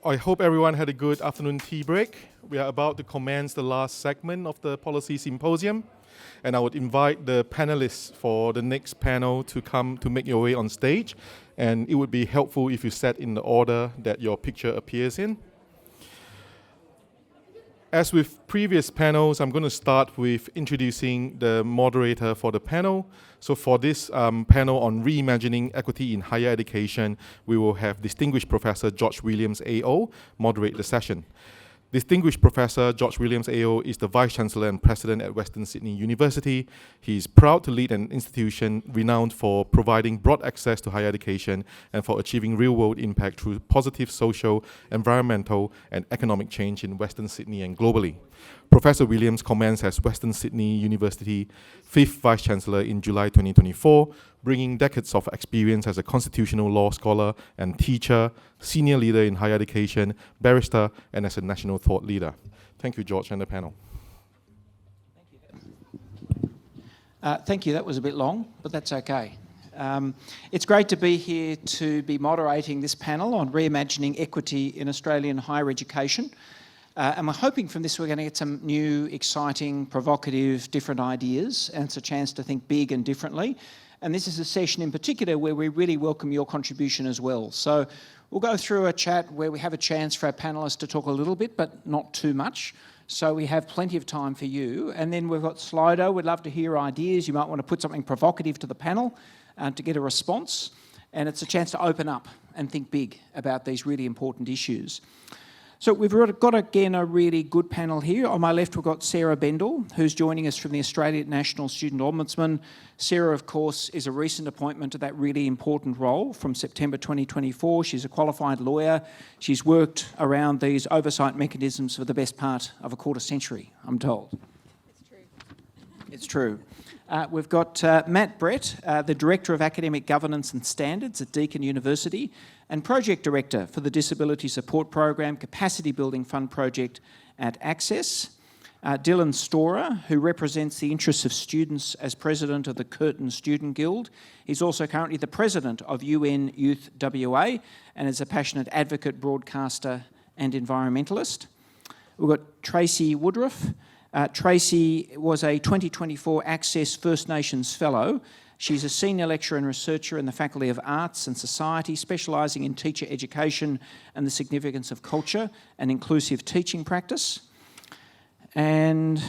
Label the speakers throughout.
Speaker 1: I hope everyone had a good afternoon tea break. We are about to commence the last segment of the policy symposium, and I would invite the panelists for the next panel to come to make your way on stage, and it would be helpful if you sat in the order that your picture appears in. As with previous panels, I'm going to start with introducing the moderator for the panel. So for this panel on reimagining equity in higher education, we will have distinguished Professor George Williams AO moderate the session. Distinguished Professor George Williams AO is the Vice Chancellor and President at Western Sydney University. He is proud to lead an institution renowned for providing broad access to higher education and for achieving real-world impact through positive social, environmental, and economic change in Western Sydney and globally. Professor Williams commenced as Western Sydney University 5th Vice Chancellor in July 2024, bringing decades of experience as a constitutional law scholar and teacher, senior leader in higher education, barrister, and as a national thought leader. Thank you, George, and the panel.
Speaker 2: Thank you. That was a bit long, but that's okay. It's great to be here to be moderating this panel on reimagining equity in Australian higher education. And we're hoping from this we're going to get some new, exciting, provocative, different ideas, and it's a chance to think big and differently. And this is a session in particular where we really welcome your contribution as well. So we'll go through a chat where we have a chance for our panellists to talk a little bit, but not too much. So we have plenty of time for you. And then we've got Slido. We'd love to hear ideas. You might want to put something provocative to the panel to get a response. And it's a chance to open up and think big about these really important issues. So we've got, again, a really good panel here. On my left, we've got Sarah Bendall, who's joining us from the Australian National Student Ombudsman. Sarah, of course, is a recent appointment to that really important role from September 2024. She's a qualified lawyer. She's worked around these oversight mechanisms for the best part of a quarter century, I'm told.
Speaker 3: It's true.
Speaker 2: It's true. We've got Matt Brett, the Director of Academic Governance and Standards at Deakin University and Project Director for the Disability Support Program Capacity Building Fund Project at ACSES. Dylan Storer, who represents the interests of students as President of the Curtin Student Guild. He's also currently the President of UN Youth WA and is a passionate advocate, broadcaster and environmentalist. We've got Tracy Woodroffe. Tracy was a 2024 ACSES First Nations Fellow. She's a senior lecturer and researcher in the Faculty of Arts and Society, specialising in teacher education and the significance of culture and inclusive teaching practice. And,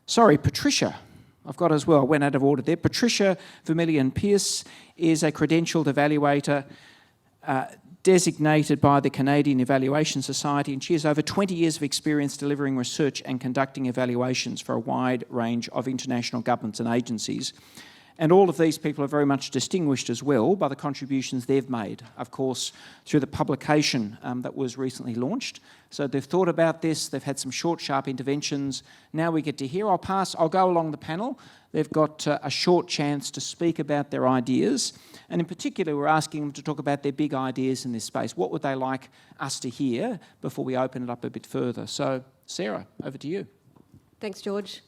Speaker 2: Patricia, I've got as well, went out of order there. Patricia Vermillion Peirce is a credentialed evaluator designated by the Canadian Evaluation Society, and she has over 20 years of experience delivering research and conducting evaluations for a wide range of international governments and agencies. And all of these people are very much distinguished as well by the contributions they've made, of course, through the publication that was recently launched. So they've thought about this, they've had some short, sharp interventions. Now we get to hear. I'll go along the panel. They've got a short chance to speak about their ideas. And in particular, we're asking them to talk about their big ideas in this space. What would they like us to hear before we open it up a bit further? So, Sarah, over to you.
Speaker 3: Thanks, George.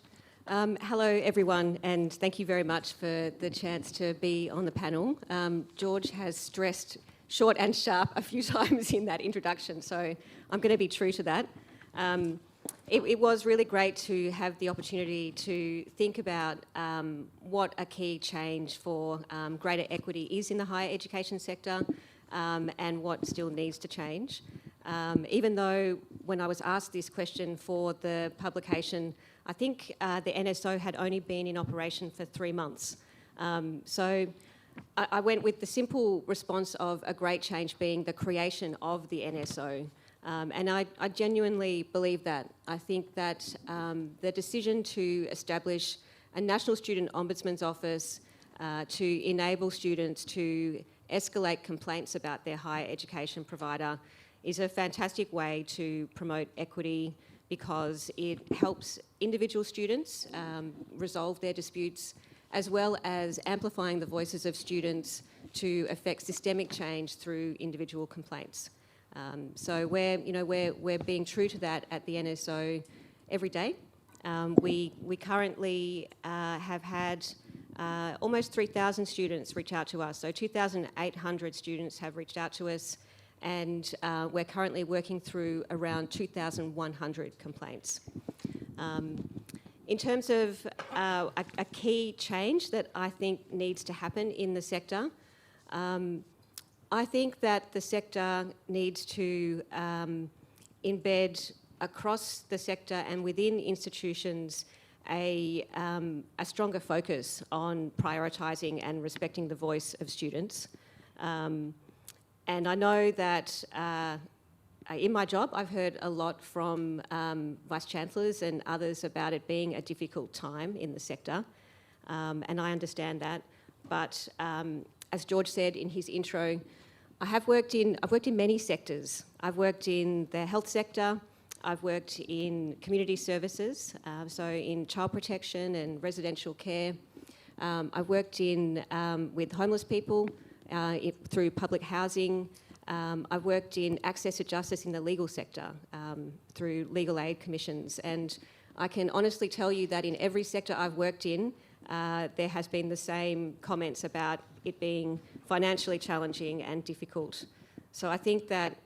Speaker 3: Hello, everyone, and thank you very much for the chance to be on the panel. George has stressed short and sharp a few times in that introduction, so I'm going to be true to that. It was really great to have the opportunity to think about what a key change for greater equity is in the higher education sector and what still needs to change. Even though when I was asked this question for the publication, I think the NSO had only been in operation for 3 months. So I went with the simple response of a great change being the creation of the NSO. And I genuinely believe that. I think that the decision to establish a National Student Ombudsman's Office to enable students to escalate complaints about their higher education provider is a fantastic way to promote equity, because it helps individual students resolve their disputes, as well as amplifying the voices of students to affect systemic change through individual complaints. So we're being true to that at the NSO every day. We currently have had almost 3,000 students reach out to us. So 2,800 students have reached out to us, and we're currently working through around 2,100 complaints. In terms of a key change that I think needs to happen in the sector, I think that the sector needs to embed across the sector and within institutions a stronger focus on prioritising and respecting the voice of students. And I know that in my job, I've heard a lot from Vice-Chancellors and others about it being a difficult time in the sector, and I understand that. But as George said in his intro, I've worked in many sectors. I've worked in the health sector, I've worked in community services, so in child protection and residential care. I've worked with homeless people through public housing. I've worked in access to justice in the legal sector through legal aid commissions, and I can honestly tell you that in every sector I've worked in, there has been the same comments about it being financially challenging and difficult. So I think that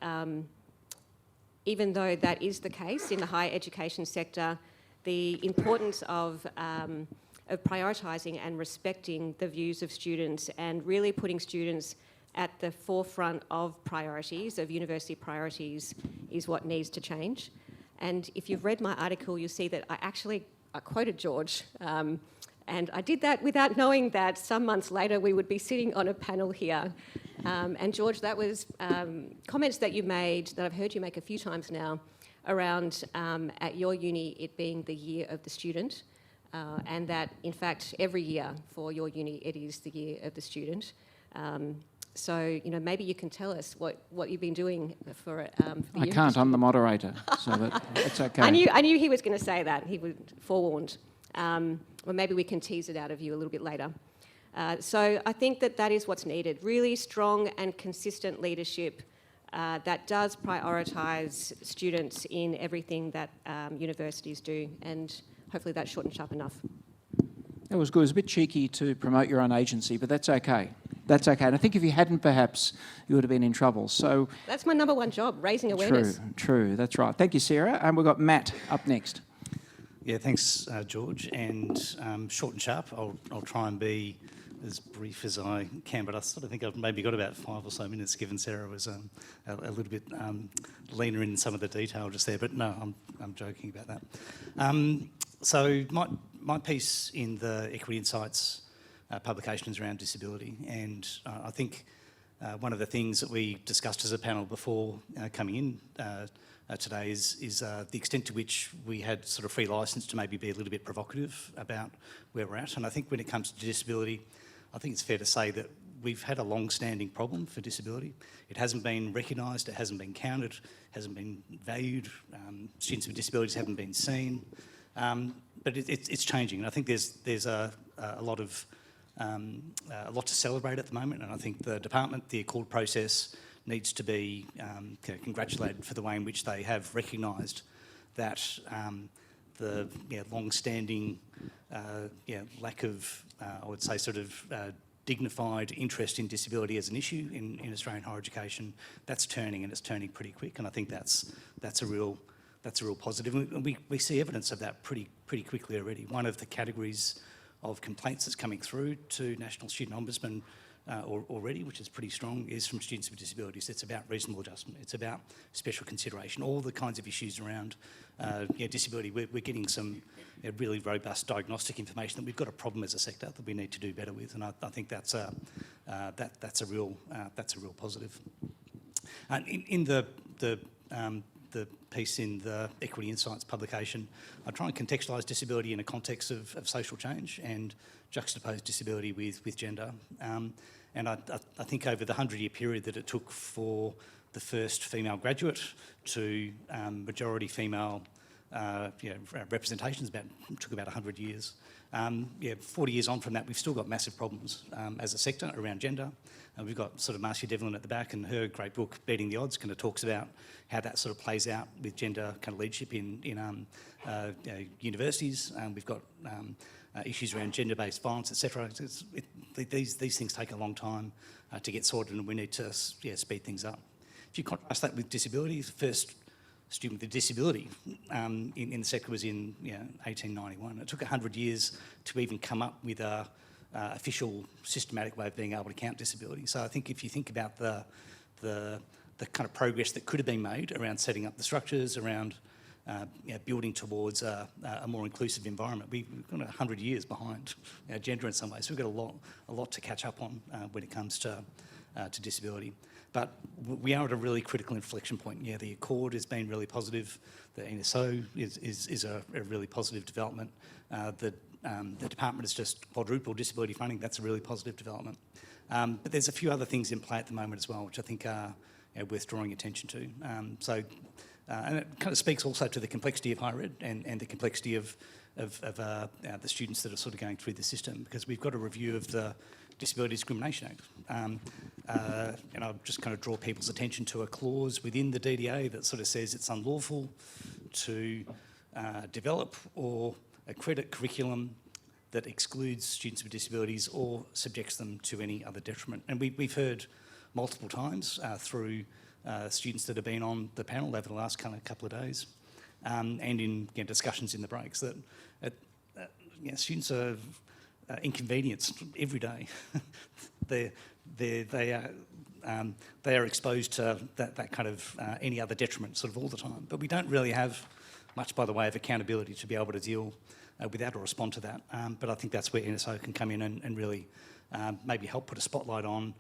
Speaker 3: even though that is the case in the higher education sector, the importance of prioritising and respecting the views of students and really putting students at the forefront of priorities, of university priorities, is what needs to change. And if you've read my article, you'll see that I quoted George, and I did that without knowing that some months later we would be sitting on a panel here. And George, that was comments that you made, that I've heard you make a few times now, around at your uni it being the year of the student, and that in fact every year for your uni it is the year of the student. So, you know, maybe you can tell us what you've been doing for the
Speaker 2: I can't, I'm the moderator, so it's okay.
Speaker 3: I knew he was going to say that, he was forewarned. Well, maybe we can tease it out of you a little bit later. So I think that is what's needed, really strong and consistent leadership that does prioritise students in everything that universities do, and hopefully that's short and sharp enough.
Speaker 2: That was good. It was a bit cheeky to promote your own agency, but that's okay. That's okay. And I think if you hadn't, perhaps, you would have been in trouble. So
Speaker 3: that's my number one job, raising awareness.
Speaker 2: True. That's right. Thank you, Sarah. And we've got Matt up next.
Speaker 4: Yeah, thanks, George. And short and sharp. I'll try and be as brief as I can, but I sort of think I've maybe got about 5 or so minutes, given Sarah was a little bit leaner in some of the detail just there. But no, I'm joking about that. So my piece in the Equity Insights publication is around disability, and I think one of the things that we discussed as a panel before coming in today is the extent to which we had sort of free licence to maybe be a little bit provocative about where we're at. And I think when it comes to disability, I think it's fair to say that we've had a long-standing problem for disability. It hasn't been recognised, it hasn't been counted, hasn't been valued. Students with disabilities haven't been seen. But it's changing, and I think there's a lot to celebrate at the moment. And I think the department, the Accord process, needs to be congratulated for the way in which they have recognised that the long-standing lack of, I would say, sort of dignified interest in disability as an issue in Australian higher education, that's turning, and it's turning pretty quick. And I think that's a real positive. And we see evidence of that pretty quickly already. One of the categories of complaints that's coming through to National Student Ombudsman already, which is pretty strong, is from students with disabilities. It's about reasonable adjustment. It's about special consideration, all the kinds of issues around disability. We're getting some really robust diagnostic information that we've got a problem as a sector that we need to do better with, and I think that's a real positive. In the piece in the Equity Insights publication, I try and contextualise disability in a context of social change and juxtapose disability with gender. And I think over the 100-year period that it took for the first female graduate to majority female representations, took about 100 years. 40 years on from that, we've still got massive problems as a sector around gender. We've got sort of Marcia Devlin at the back, and her great book, Beating the Odds, kind of talks about how that sort of plays out with gender kind of leadership in universities. We've got issues around gender-based violence, etc. These things take a long time to get sorted, and we need to speed things up. If you contrast that with disability, the first student with a disability in the sector was in 1891. It took 100 years to even come up with a official systematic way of being able to count disability. So I think if you think about the kind of progress that could have been made around setting up the structures, around building towards a more inclusive environment, we've got 100 years behind our gender in some ways. So we've got a lot to catch up on when it comes to disability. But we are at a really critical inflection point. Yeah, the Accord has been really positive. The NSO is a really positive development. The department has just quadrupled disability funding. That's a really positive development. But there's a few other things in play at the moment as well, which I think are worth drawing attention to. And it kind of speaks also to the complexity of higher ed and the complexity of the students that are sort of going through the system, because we've got a review of the Disability Discrimination Act. And I'll just kind of draw people's attention to a clause within the DDA that sort of says it's unlawful to develop or accredit curriculum that excludes students with disabilities or subjects them to any other detriment. And we've heard multiple times through students that have been on the panel over the last couple of days and in discussions in the breaks that students are inconvenienced every day. They are exposed to that kind of any other detriment sort of all the time. But we don't really have much by the way of accountability to be able to deal with that or respond to that. But I think that's where NSO can come in and really maybe help put a spotlight on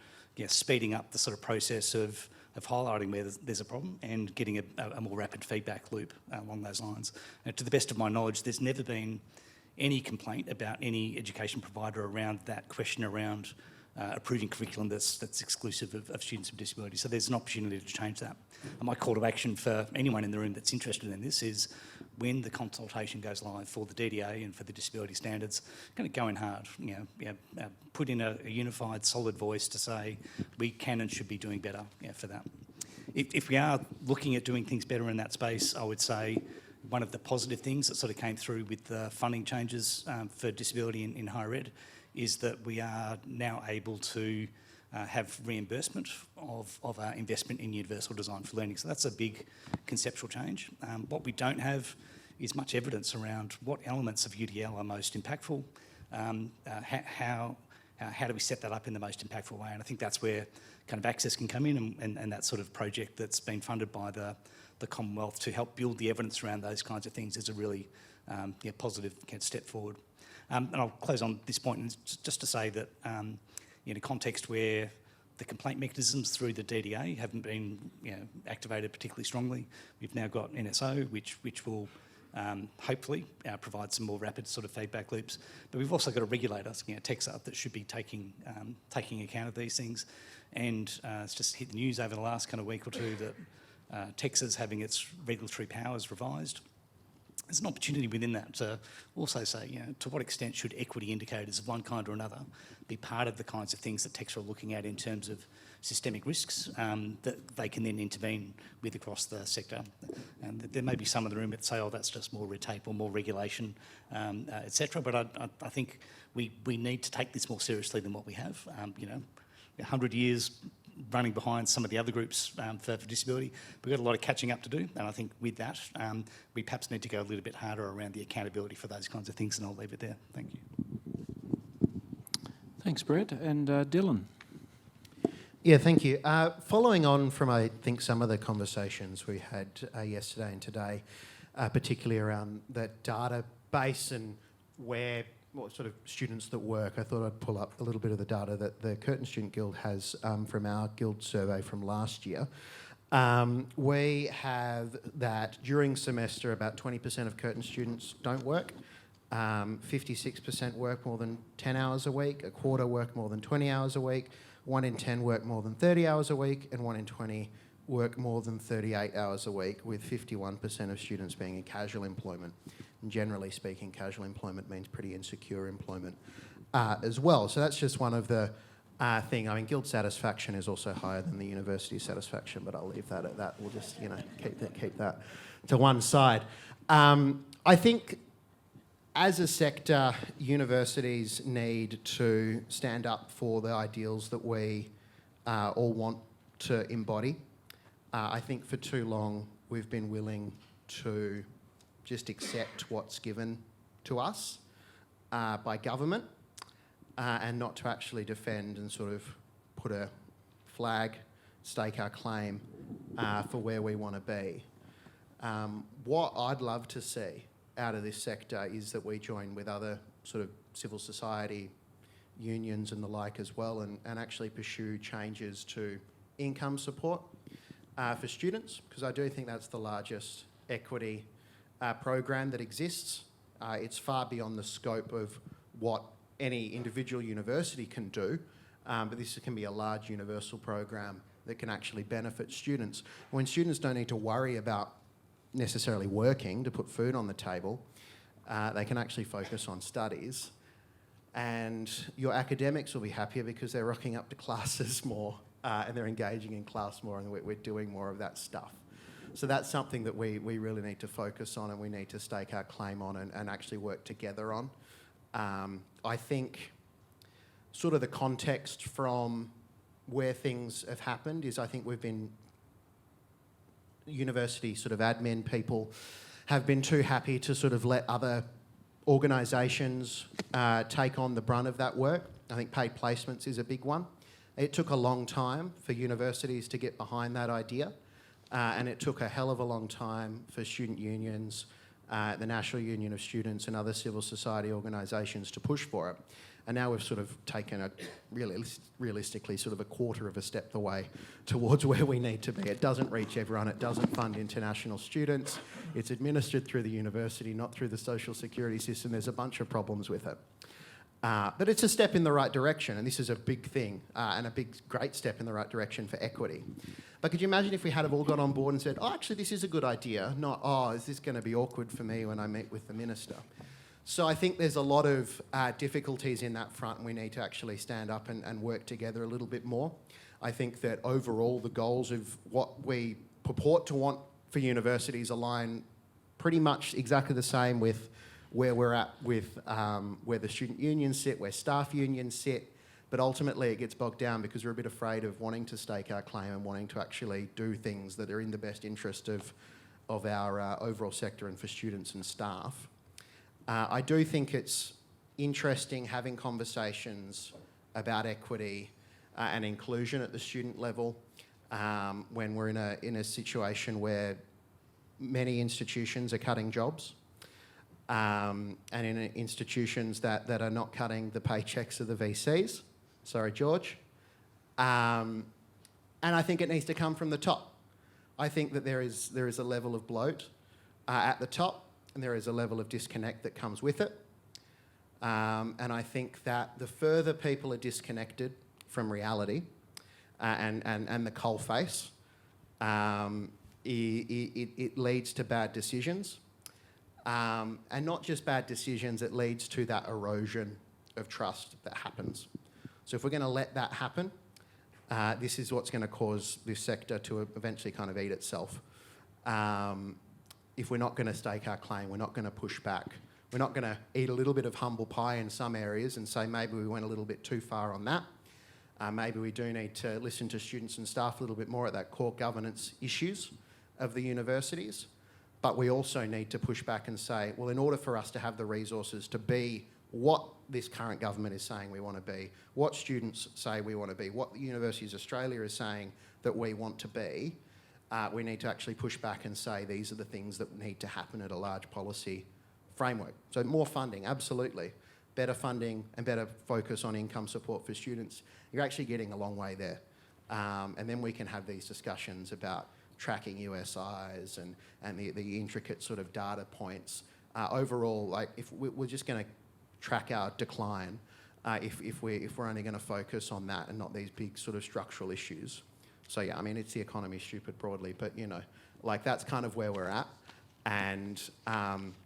Speaker 4: speeding up the sort of process of highlighting where there's a problem and getting a more rapid feedback loop along those lines. And to the best of my knowledge, there's never been any complaint about any education provider around that question around approving curriculum that's exclusive of students with disabilities. So there's an opportunity to change that. And my call to action for anyone in the room that's interested in this is when the consultation goes live for the DDA and for the disability standards, kind of go in hard, put in a unified, solid voice to say we can and should be doing better for that. If we are looking at doing things better in that space, I would say one of the positive things that sort of came through with the funding changes for disability in higher ed is that we are now able to have reimbursement of our investment in universal design for learning. So that's a big conceptual change. What we don't have is much evidence around what elements of UDL are most impactful, how do we set that up in the most impactful way. And I think that's where kind of ACSES can come in and that sort of project that's been funded by the Commonwealth to help build the evidence around those kinds of things is a really positive step forward. And I'll close on this point just to say that in a context where the complaint mechanisms through the DDA haven't been activated particularly strongly, we've now got NSO, which will hopefully provide some more rapid sort of feedback loops. But we've also got a regulator, TEXA, that should be taking account of these things. And it's just hit the news over the last kind of week or two that TEXA's having its regulatory powers revised. There's an opportunity within that to also say, to what extent should equity indicators of one kind or another be part of the kinds of things that TEXA are looking at in terms of systemic risks that they can then intervene with across the sector. And there may be some in the room that say, oh, that's just more red tape or more regulation, etc. But I think we need to take this more seriously than what we have. 100 years running behind some of the other groups for disability. We've got a lot of catching up to do, and I think with that, we perhaps need to go a little bit harder around the accountability for those kinds of things, and I'll leave it there. Thank you.
Speaker 2: Thanks, Brett. And Dylan.
Speaker 5: Yeah, thank you. Following on from, I think, some of the conversations we had yesterday and today, particularly around the database and what sort of students that work, I thought I'd pull up a little bit of the data that the Curtin Student Guild has from our guild survey from last year. We have that during semester about 20% of Curtin students don't work, 56% work more than 10 hours a week, a quarter work more than 20 hours a week, 1 in 10 work more than 30 hours a week, and 1 in 20 work more than 38 hours a week, with 51% of students being in casual employment. And generally speaking, casual employment means pretty insecure employment as well. So that's just one of the things. I mean, guild satisfaction is also higher than the university satisfaction, but I'll leave that at that. We'll just, keep that to one side. I think as a sector, universities need to stand up for the ideals that we all want to embody. I think for too long we've been willing to just accept what's given to us by government and not to actually defend and sort of put a flag, stake our claim for where we want to be. What I'd love to see out of this sector is that we join with other sort of civil society unions and the like as well and actually pursue changes to income support for students, because I do think that's the largest equity program that exists. It's far beyond the scope of what any individual university can do, but this can be a large universal program that can actually benefit students. When students don't need to worry about necessarily working to put food on the table, they can actually focus on studies. And your academics will be happier because they're rocking up to classes more and they're engaging in class more, and we're doing more of that stuff. So that's something that we really need to focus on and we need to stake our claim on and actually work together on. I think sort of the context from where things have happened is I think we've been, university sort of admin people have been too happy to sort of let other organisations take on the brunt of that work. I think paid placements is a big one. It took a long time for universities to get behind that idea, and it took a hell of a long time for student unions, the National Union of Students and other civil society organisations to push for it. And now we've sort of taken a realistically sort of a quarter of a step the way towards where we need to be. It doesn't reach everyone, it doesn't fund international students, it's administered through the university, not through the social security system. There's a bunch of problems with it. But it's a step in the right direction, and this is a big thing and a great step in the right direction for equity. But could you imagine if we had all got on board and said, oh, actually this is a good idea, not, oh, is this going to be awkward for me when I meet with the minister? So I think there's a lot of difficulties in that front, and we need to actually stand up and work together a little bit more. I think that overall the goals of what we purport to want for universities align pretty much exactly the same with where we're at with where the student unions sit, where staff unions sit, but ultimately it gets bogged down because we're a bit afraid of wanting to stake our claim and wanting to actually do things that are in the best interest of our overall sector and for students and staff. I do think it's interesting having conversations about equity and inclusion at the student level when we're in a situation where many institutions are cutting jobs and in institutions that are not cutting the paychecks of the VCs. Sorry, George. And I think it needs to come from the top. I think that there is a level of bloat at the top, and there is a level of disconnect that comes with it. And I think that the further people are disconnected from reality and the coalface, it leads to bad decisions. And not just bad decisions, it leads to that erosion of trust that happens. So if we're going to let that happen, this is what's going to cause this sector to eventually kind of eat itself. If we're not going to stake our claim, we're not going to push back. We're not going to eat a little bit of humble pie in some areas and say maybe we went a little bit too far on that. Maybe we do need to listen to students and staff a little bit more at that core governance issues of the universities. But we also need to push back and say, well, in order for us to have the resources to be what this current government is saying we want to be, what students say we want to be, what the Universities of Australia is saying that we want to be, we need to actually push back and say these are the things that need to happen at a large policy framework. So more funding, absolutely. Better funding and better focus on income support for students. You're actually getting a long way there. And then we can have these discussions about tracking USIs and the intricate sort of data points. Overall, like if we're just going to track our decline if we're only going to focus on that and not these big sort of structural issues. So yeah, I mean, it's the economy stupid broadly, but you know, like that's kind of where we're at. And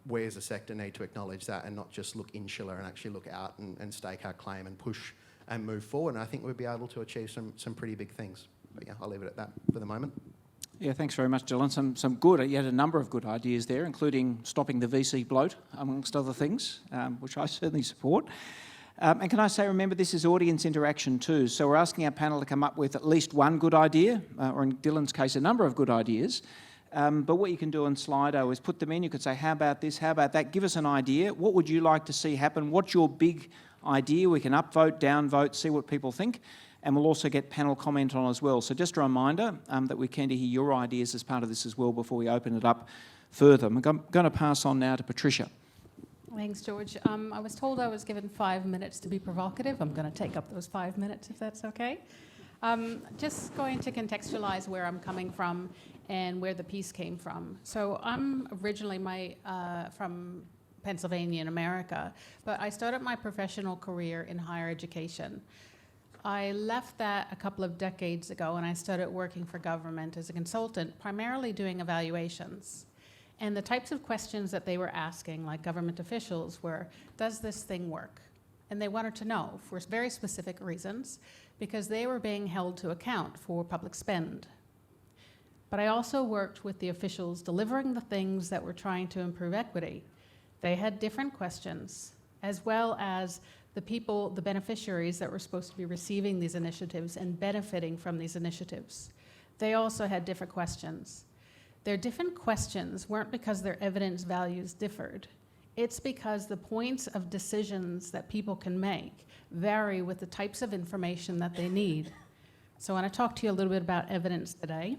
Speaker 5: we as a sector need to acknowledge that and not just look insular and actually look out and stake our claim and push and move forward. And I think we'll be able to achieve some pretty big things. But yeah, I'll leave it at that for the moment.
Speaker 2: Yeah, thanks very much, Dylan. Some good, you had a number of good ideas there, including stopping the VC bloat, amongst other things, which I certainly support. And can I say, remember, this is audience interaction too. So we're asking our panel to come up with at least one good idea, or in Dylan's case, a number of good ideas. But what you can do on Slido is put them in. You could say, how about this, how about that? Give us an idea. What would you like to see happen? What's your big idea? We can upvote, downvote, see what people think. And we'll also get panel comment on as well. So just a reminder that we're keen to hear your ideas as part of this as well before we open it up further. I'm going to pass on now to Patricia.
Speaker 6: Thanks, George. I was told I was given 5 minutes to be provocative. I'm going to take up those 5 minutes, if that's okay. Just going to contextualise where I'm coming from and where the piece came from. So I'm originally from Pennsylvania in America, but I started my professional career in higher education. I left that a couple of decades ago and I started working for government as a consultant, primarily doing evaluations. And the types of questions that they were asking, like government officials, were, does this thing work? And they wanted to know for very specific reasons, because they were being held to account for public spend. But I also worked with the officials delivering the things that were trying to improve equity. They had different questions, as well as the people, the beneficiaries that were supposed to be receiving these initiatives and benefiting from these initiatives. They also had different questions. Their different questions weren't because their evidence values differed. It's because the points of decisions that people can make vary with the types of information that they need. So I want to talk to you a little bit about evidence today.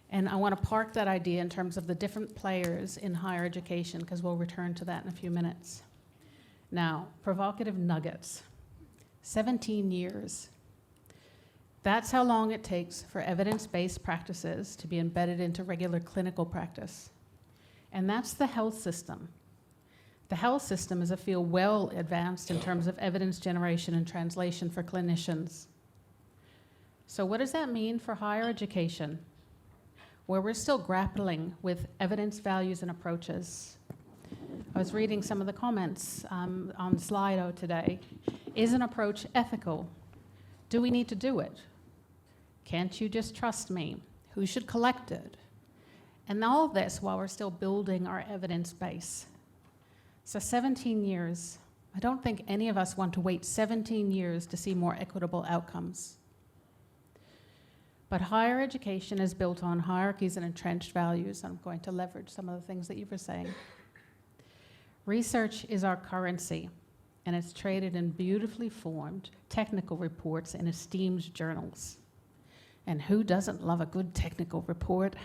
Speaker 6: And I want to park that idea in terms of the different players in higher education, because we'll return to that in a few minutes. Now, provocative nuggets. 17 years. That's how long it takes for evidence-based practices to be embedded into regular clinical practice. And that's the health system. The health system is a field well advanced in terms of evidence generation and translation for clinicians. So what does that mean for higher education, where we're still grappling with evidence, values, and approaches? I was reading some of the comments on Slido today. Is an approach ethical? Do we need to do it? Can't you just trust me? Who should collect it? And all this while we're still building our evidence base. So 17 years. I don't think any of us want to wait 17 years to see more equitable outcomes. But higher education is built on hierarchies and entrenched values. I'm going to leverage some of the things that you were saying. Research is our currency, and it's traded in beautifully formed technical reports in esteemed journals. And who doesn't love a good technical report?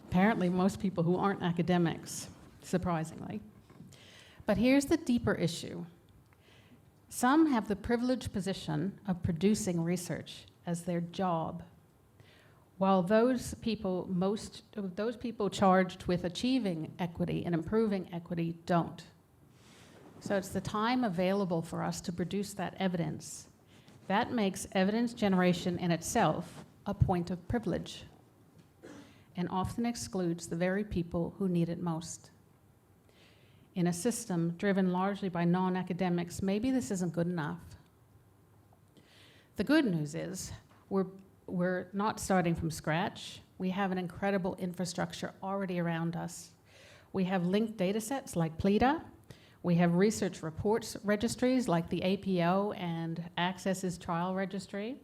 Speaker 6: Apparently most people who aren't academics, surprisingly. But here's the deeper issue. Some have the privileged position of producing research as their job, while those people charged with achieving equity and improving equity don't. So it's the time available for us to produce that evidence. That makes evidence generation in itself a point of privilege and often excludes the very people who need it most. In a system driven largely by non-academics, maybe this isn't good enough. The good news is we're not starting from scratch. We have an incredible infrastructure already around us. We have linked data sets like PLEDA. We have research reports registries like the APO and ACSES trial registry.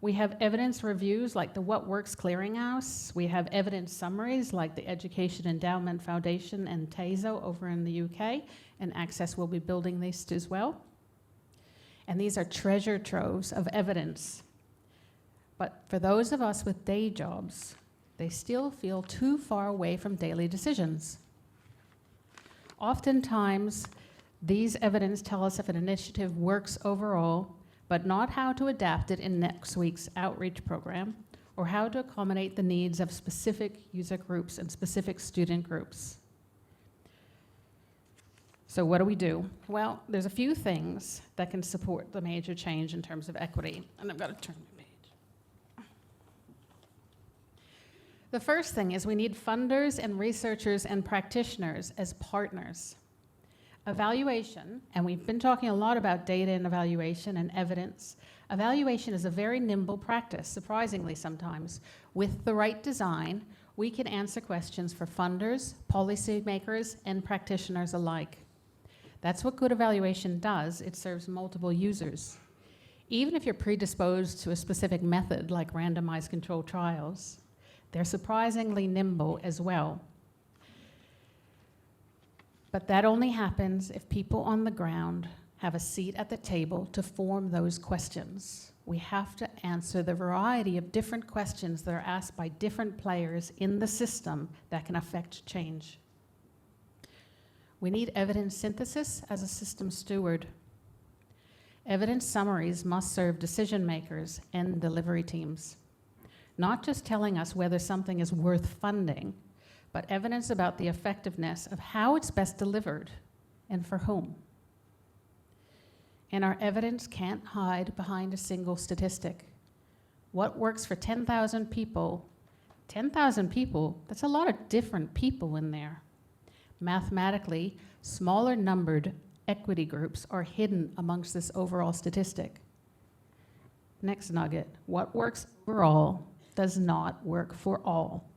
Speaker 6: We have evidence reviews like the What Works Clearinghouse. We have evidence summaries like the Education Endowment Foundation and TASO over in the UK, and ACSES will be building these as well. And these are treasure troves of evidence. But for those of us with day jobs, they still feel too far away from daily decisions. Oftentimes, these evidence tell us if an initiative works overall, but not how to adapt it in next week's outreach program, or how to accommodate the needs of specific user groups and specific student groups. So what do we do? Well, there's a few things that can support the major change in terms of equity, and I've got to turn my page. The first thing is we need funders and researchers and practitioners as partners. Evaluation, and we've been talking a lot about data and evaluation and evidence. Evaluation is a very nimble practice, surprisingly sometimes. With the right design, we can answer questions for funders, policymakers, and practitioners alike. That's what good evaluation does. It serves multiple users. Even if you're predisposed to a specific method, like randomized controlled trials, they're surprisingly nimble as well. But that only happens if people on the ground have a seat at the table to form those questions. We have to answer the variety of different questions that are asked by different players in the system that can affect change. We need evidence synthesis as a system steward. Evidence summaries must serve decision makers and delivery teams, not just telling us whether something is worth funding, but evidence about the effectiveness of how it's best delivered and for whom. And our evidence can't hide behind a single statistic. What works for 10,000 people, that's a lot of different people in there. Mathematically, smaller numbered equity groups are hidden amongst this overall statistic. Next nugget, what works for all does not work for all.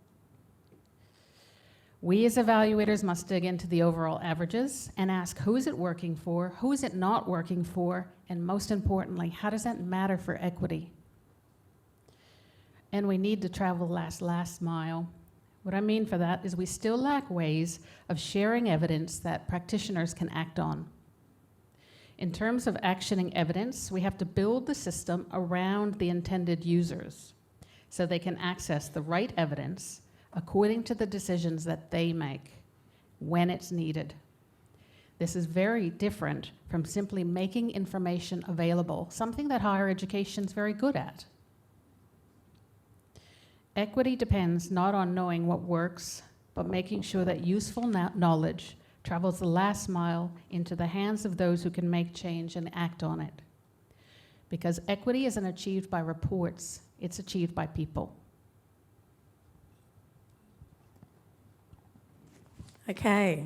Speaker 6: We as evaluators must dig into the overall averages and ask, who is it working for, who is it not working for, and most importantly, how does that matter for equity? And we need to travel last mile. What I mean for that is we still lack ways of sharing evidence that practitioners can act on. In terms of actioning evidence, we have to build the system around the intended users so they can access the right evidence according to the decisions that they make when it's needed. This is very different from simply making information available, something that higher education is very good at. Equity depends not on knowing what works, but making sure that useful knowledge travels the last mile into the hands of those who can make change and act on it. Because equity isn't achieved by reports, it's achieved by people.
Speaker 7: Okay,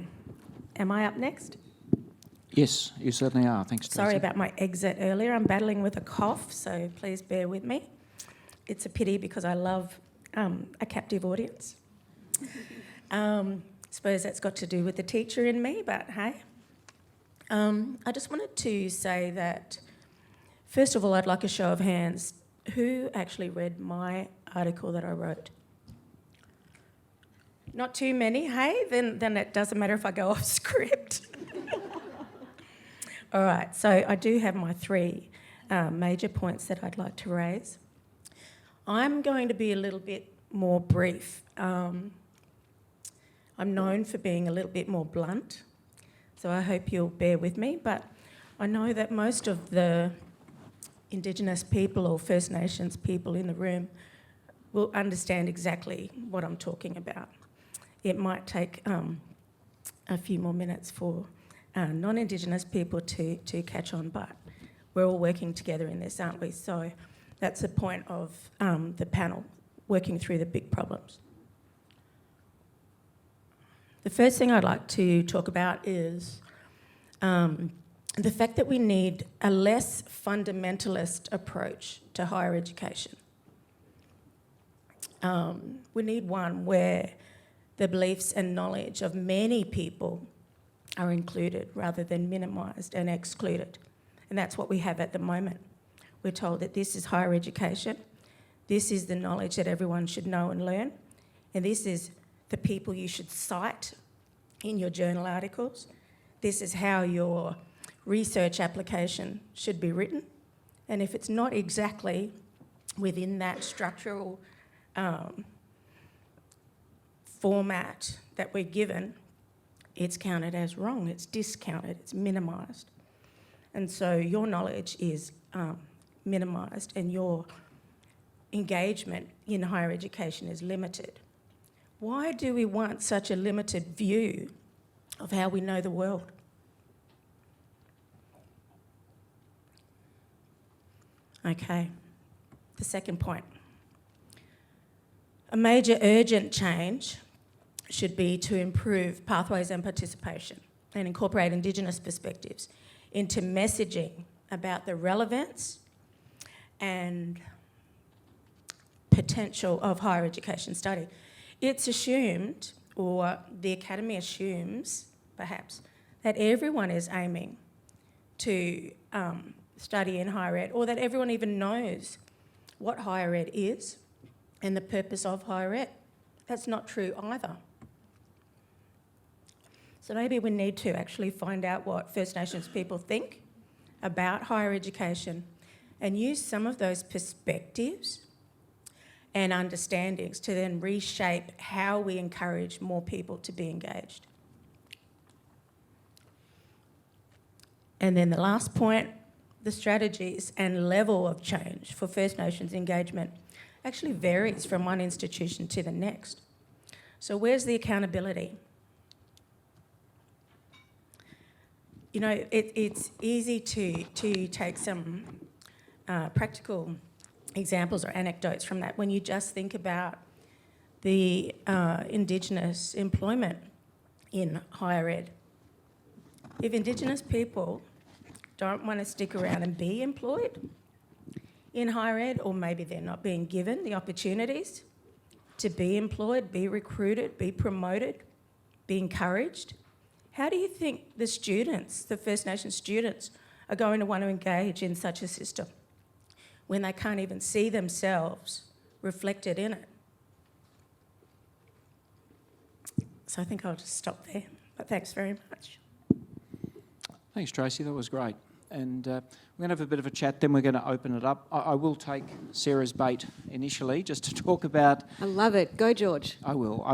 Speaker 7: am I up next?
Speaker 2: Yes, you certainly are. Thanks, Tracy.
Speaker 7: Sorry about my exit earlier. I'm battling with a cough, so please bear with me. It's a pity because I love a captive audience. Suppose that's got to do with the teacher in me, but hey. I just wanted to say that, first of all, I'd like a show of hands. Who actually read my article that I wrote? Not too many, hey? Then it doesn't matter if I go off script. All right, so I do have my three major points that I'd like to raise. I'm going to be a little bit more brief. I'm known for being a little bit more blunt, so I hope you'll bear with me, but I know that most of the Indigenous people or First Nations people in the room will understand exactly what I'm talking about. It might take a few more minutes for non-Indigenous people to catch on, but we're all working together in this, aren't we? So that's the point of the panel, working through the big problems. The first thing I'd like to talk about is the fact that we need a less fundamentalist approach to higher education. We need one where the beliefs and knowledge of many people are included rather than minimised and excluded. And that's what we have at the moment. We're told that this is higher education, this is the knowledge that everyone should know and learn, and this is the people you should cite in your journal articles. This is how your research application should be written. And if it's not exactly within that structural format that we're given, it's counted as wrong, it's discounted, it's minimised. And so your knowledge is minimised and your engagement in higher education is limited. Why do we want such a limited view of how we know the world? Okay, the second point. A major urgent change should be to improve pathways and participation and incorporate Indigenous perspectives into messaging about the relevance and potential of higher education study. It's assumed, or the Academy assumes, perhaps, that everyone is aiming to study in higher ed, or that everyone even knows what higher ed is and the purpose of higher ed. That's not true either. So maybe we need to actually find out what First Nations people think about higher education and use some of those perspectives and understandings to then reshape how we encourage more people to be engaged. And then the last point, the strategies and level of change for First Nations engagement actually varies from one institution to the next. So where's the accountability? You know, it's easy to take some practical examples or anecdotes from that when you just think about the Indigenous employment in higher ed. If Indigenous people don't want to stick around and be employed in higher ed, or maybe they're not being given the opportunities to be employed, be recruited, be promoted, be encouraged, how do you think the students, the First Nations students, are going to want to engage in such a system when they can't even see themselves reflected in it? So I think I'll just stop there, but thanks very much.
Speaker 2: Thanks, Tracy. That was great. And we're going to have a bit of a chat, then we're going to open it up. I will take Sarah's bait initially, just to talk about...
Speaker 3: I love it. Go, George.
Speaker 2: I will.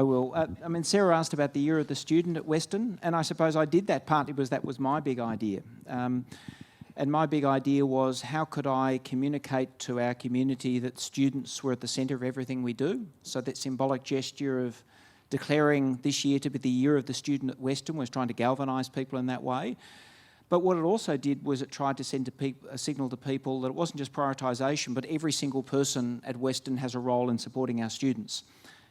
Speaker 2: I mean, Sarah asked about the Year of the Student at Western, and I suppose I did that partly because that was my big idea. And my big idea was, how could I communicate to our community that students were at the centre of everything we do? So that symbolic gesture of declaring this year to be the Year of the Student at Western was trying to galvanise people in that way. But what it also did was it tried to send a signal to people that it wasn't just prioritisation, but every single person at Western has a role in supporting our students.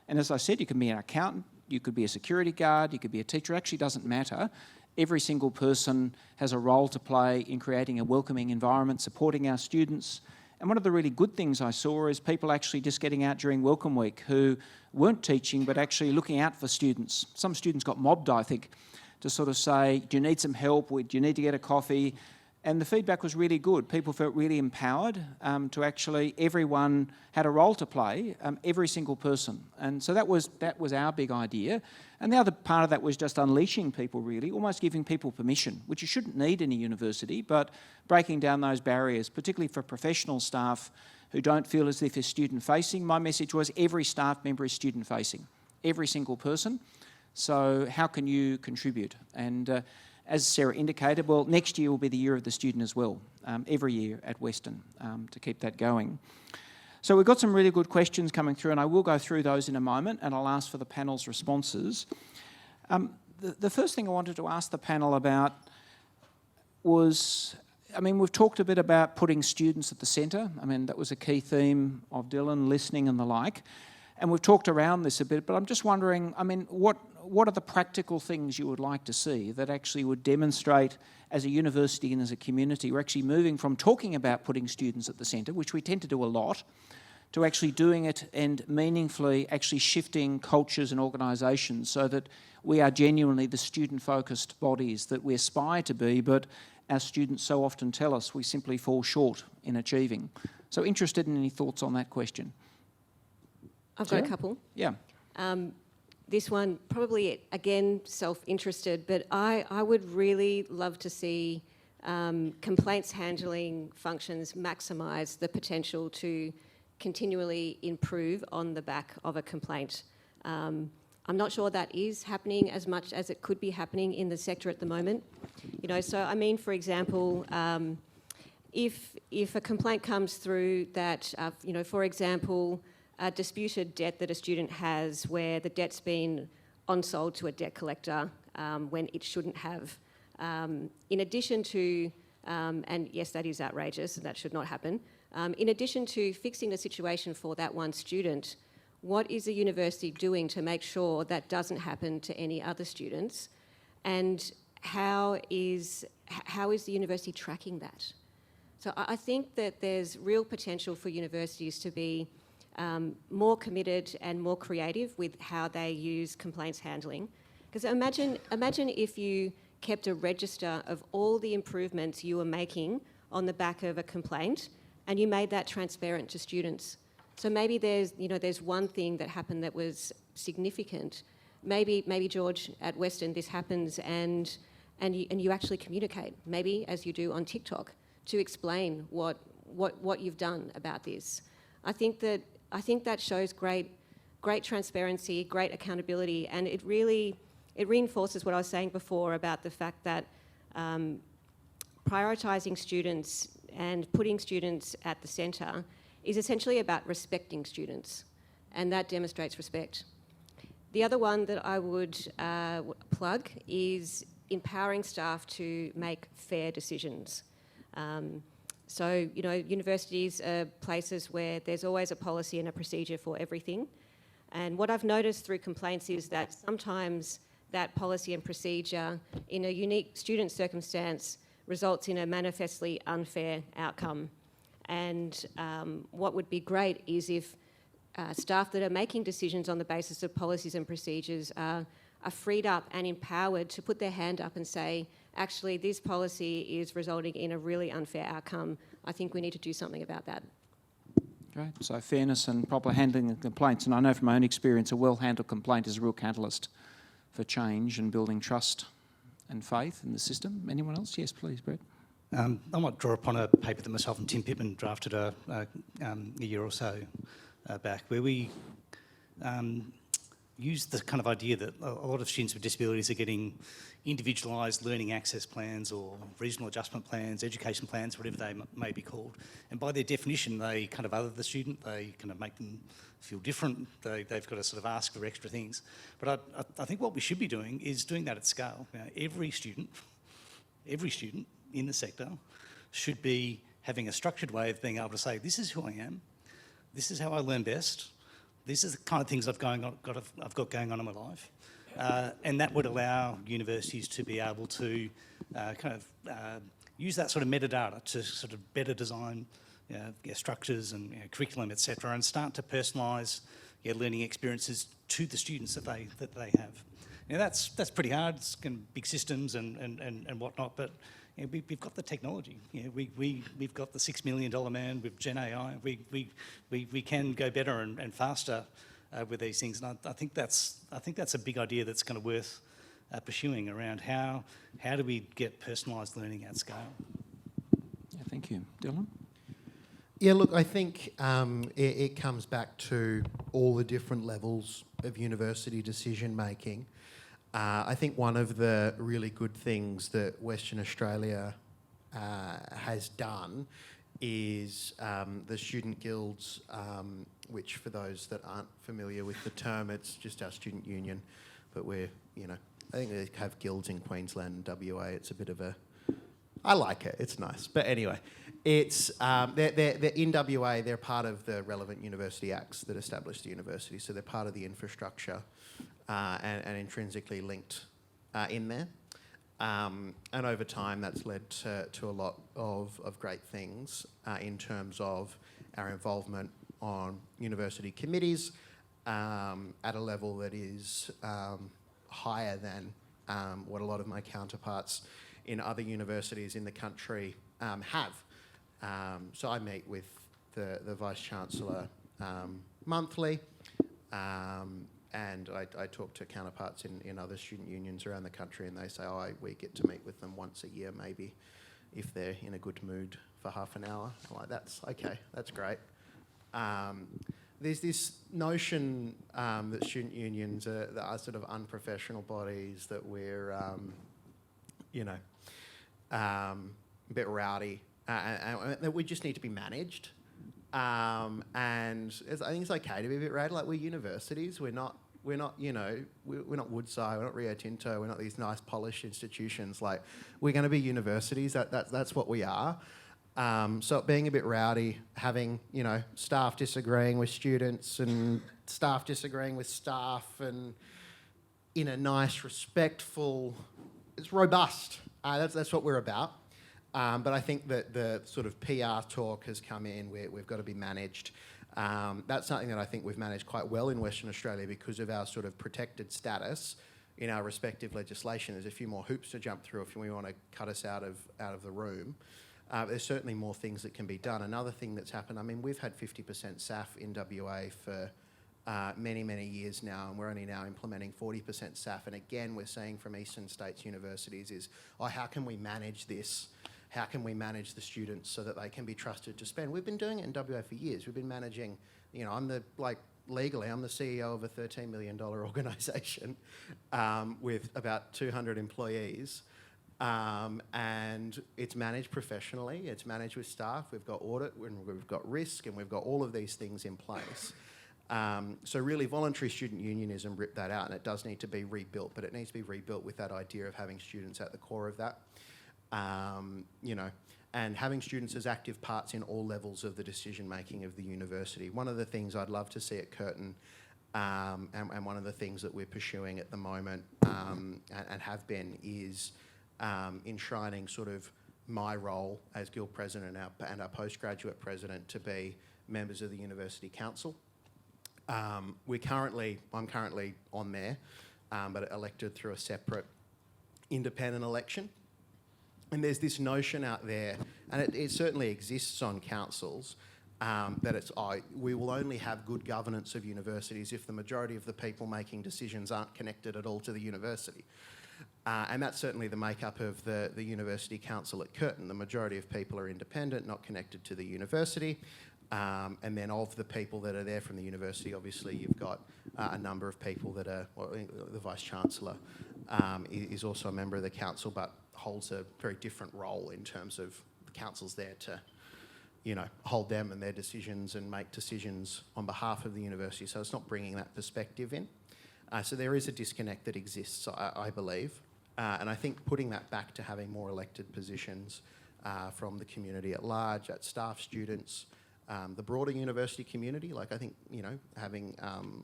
Speaker 2: And as I said, you can be an accountant, you could be a security guard, you could be a teacher. It actually doesn't matter. Every single person has a role to play in creating a welcoming environment, supporting our students. And one of the really good things I saw is people actually just getting out during Welcome Week who weren't teaching but actually looking out for students. Some students got mobbed, I think, to sort of say, do you need some help? Do you need to get a coffee? And the feedback was really good. People felt really empowered to actually, everyone had a role to play, every single person. And so that was our big idea. And the other part of that was just unleashing people really, almost giving people permission, which you shouldn't need in a university, but breaking down those barriers, particularly for professional staff who don't feel as if they're student-facing. My message was every staff member is student-facing, every single person. So how can you contribute? And as Sarah indicated, well, next year will be the Year of the Student as well, every year at Western, to keep that going. So we've got some really good questions coming through, and I will go through those in a moment, and I'll ask for the panel's responses. The first thing I wanted to ask the panel about was, I mean, we've talked a bit about putting students at the centre. I mean, that was a key theme of Dylan, listening and the like. And we've talked around this a bit, but I'm just wondering, I mean, what are the practical things you would like to see that actually would demonstrate as a university and as a community, we're actually moving from talking about putting students at the centre, which we tend to do a lot, to actually doing it and meaningfully actually shifting cultures and organisations so that we are genuinely the student-focused bodies that we aspire to be, but our students so often tell us we simply fall short in achieving. So interested in any thoughts on that question?
Speaker 3: I've got a couple.
Speaker 2: Yeah.
Speaker 3: This one, probably, again, self-interested, but I would really love to see complaints handling functions maximise the potential to continually improve on the back of a complaint. I'm not sure that is happening as much as it could be happening in the sector at the moment. You know, so I mean, for example, if a complaint comes through that, you know, for example, a disputed debt that a student has where the debt's been on-sold to a debt collector when it shouldn't have. In addition to, and yes, that is outrageous and that should not happen, in addition to fixing the situation for that one student, what is the university doing to make sure that doesn't happen to any other students? And how is the university tracking that? So I think that there's real potential for universities to be more committed and more creative with how they use complaints handling. Because imagine if you kept a register of all the improvements you were making on the back of a complaint, and you made that transparent to students. So maybe there's one thing that happened that was significant. Maybe George, at Western, this happens and you actually communicate, maybe as you do on TikTok, to explain what you've done about this. I think that shows great transparency, great accountability, and it reinforces what I was saying before about the fact that prioritising students and putting students at the centre is essentially about respecting students, and that demonstrates respect. The other one that I would plug is empowering staff to make fair decisions. So, universities are places where there's always a policy and a procedure for everything. And what I've noticed through complaints is that sometimes that policy and procedure in a unique student circumstance results in a manifestly unfair outcome. And what would be great is if staff that are making decisions on the basis of policies and procedures are freed up and empowered to put their hand up and say, actually, this policy is resulting in a really unfair outcome. I think we need to do something about that.
Speaker 2: Okay, so fairness and proper handling of complaints. And I know from my own experience, a well-handled complaint is a real catalyst for change and building trust and faith in the system. Anyone else? Yes, please, Brett.
Speaker 4: I might draw upon a paper that myself and Tim Pittman drafted a year or so back, where we used the kind of idea that a lot of students with disabilities are getting individualised learning access plans or regional adjustment plans, education plans, whatever they may be called. And by their definition, they kind of other the student, they kind of make them feel different, they've got to sort of ask for extra things. But I think what we should be doing is doing that at scale. Every student in the sector should be having a structured way of being able to say, this is who I am, this is how I learn best, these are the kind of things I've got going on in my life. And that would allow universities to be able to use that sort of metadata to sort of better design structures and curriculum, etc., and start to personalise learning experiences to the students that they have. That's pretty hard. It's big systems and whatnot, but we've got the technology. We've got the $6 million man with Gen AI. We can go better and faster with these things, and I think that's a big idea that's kind of worth pursuing around how do we get personalised learning at scale.
Speaker 2: Yeah, thank you, Dylan.
Speaker 5: Yeah, look, I think it comes back to all the different levels of university decision making. I think one of the really good things that Western Australia has done is the student guilds, which for those that aren't familiar with the term, it's just our student union, but we're, I think they have guilds in Queensland and WA. It's a bit of a, I like it, it's nice. But anyway, it's they're in WA, they're part of the relevant university acts that establish the university, so they're part of the infrastructure and intrinsically linked in there. And over time, that's led to a lot of great things in terms of our involvement on university committees at a level that is higher than what a lot of my counterparts in other universities in the country have. So I meet with the Vice-Chancellor monthly, and I talk to counterparts in other student unions around the country, and they say, we get to meet with them once a year maybe, if they're in a good mood for half an hour. I'm like, that's okay, that's great. There's this notion that student unions are sort of unprofessional bodies, that we're, a bit rowdy, and that we just need to be managed. And I think it's okay to be a bit rowdy. Like, we're universities. We're not Woodside. We're not Rio Tinto. We're not these nice polished institutions. Like, we're going to be universities. That's what we are. So being a bit rowdy, having staff disagreeing with students and staff disagreeing with staff, and in a nice, respectful, it's robust. That's what we're about. But I think that the sort of PR talk has come in where we've got to be managed. That's something that I think we've managed quite well in Western Australia because of our sort of protected status in our respective legislation. There's a few more hoops to jump through if we want to cut us out of the room. There's certainly more things that can be done. Another thing that's happened, I mean, we've had 50% SAF in WA for many, many years now, and we're only now implementing 40% SAF. And again, we're seeing from Eastern States universities is, how can we manage this? How can we manage the students so that they can be trusted to spend? We've been doing it in WA for years. We've been managing, legally, I'm the CEO of a $13 million organisation with about 200 employees. And it's managed professionally, it's managed with staff, we've got audit, and we've got risk, and we've got all of these things in place. So really voluntary student unionism ripped that out, and it does need to be rebuilt, but it needs to be rebuilt with that idea of having students at the core of that. And having students as active parts in all levels of the decision making of the university. One of the things I'd love to see at Curtin, and one of the things that we're pursuing at the moment and have been, is enshrining sort of my role as Guild President and our postgraduate president to be members of the University Council. I'm currently on there, but elected through a separate independent election. And there's this notion out there, and it certainly exists on councils, that we will only have good governance of universities if the majority of the people making decisions aren't connected at all to the university. And that's certainly the makeup of the University Council at Curtin. The majority of people are independent, not connected to the university. And then of the people that are there from the university, obviously you've got a number of people that are, the Vice-Chancellor is also a member of the council, but holds a very different role in terms of the council's there to, hold them and their decisions and make decisions on behalf of the university. So it's not bringing that perspective in. So there is a disconnect that exists, I believe. And I think putting that back to having more elected positions from the community at large, at staff, students, the broader university community, like I think, having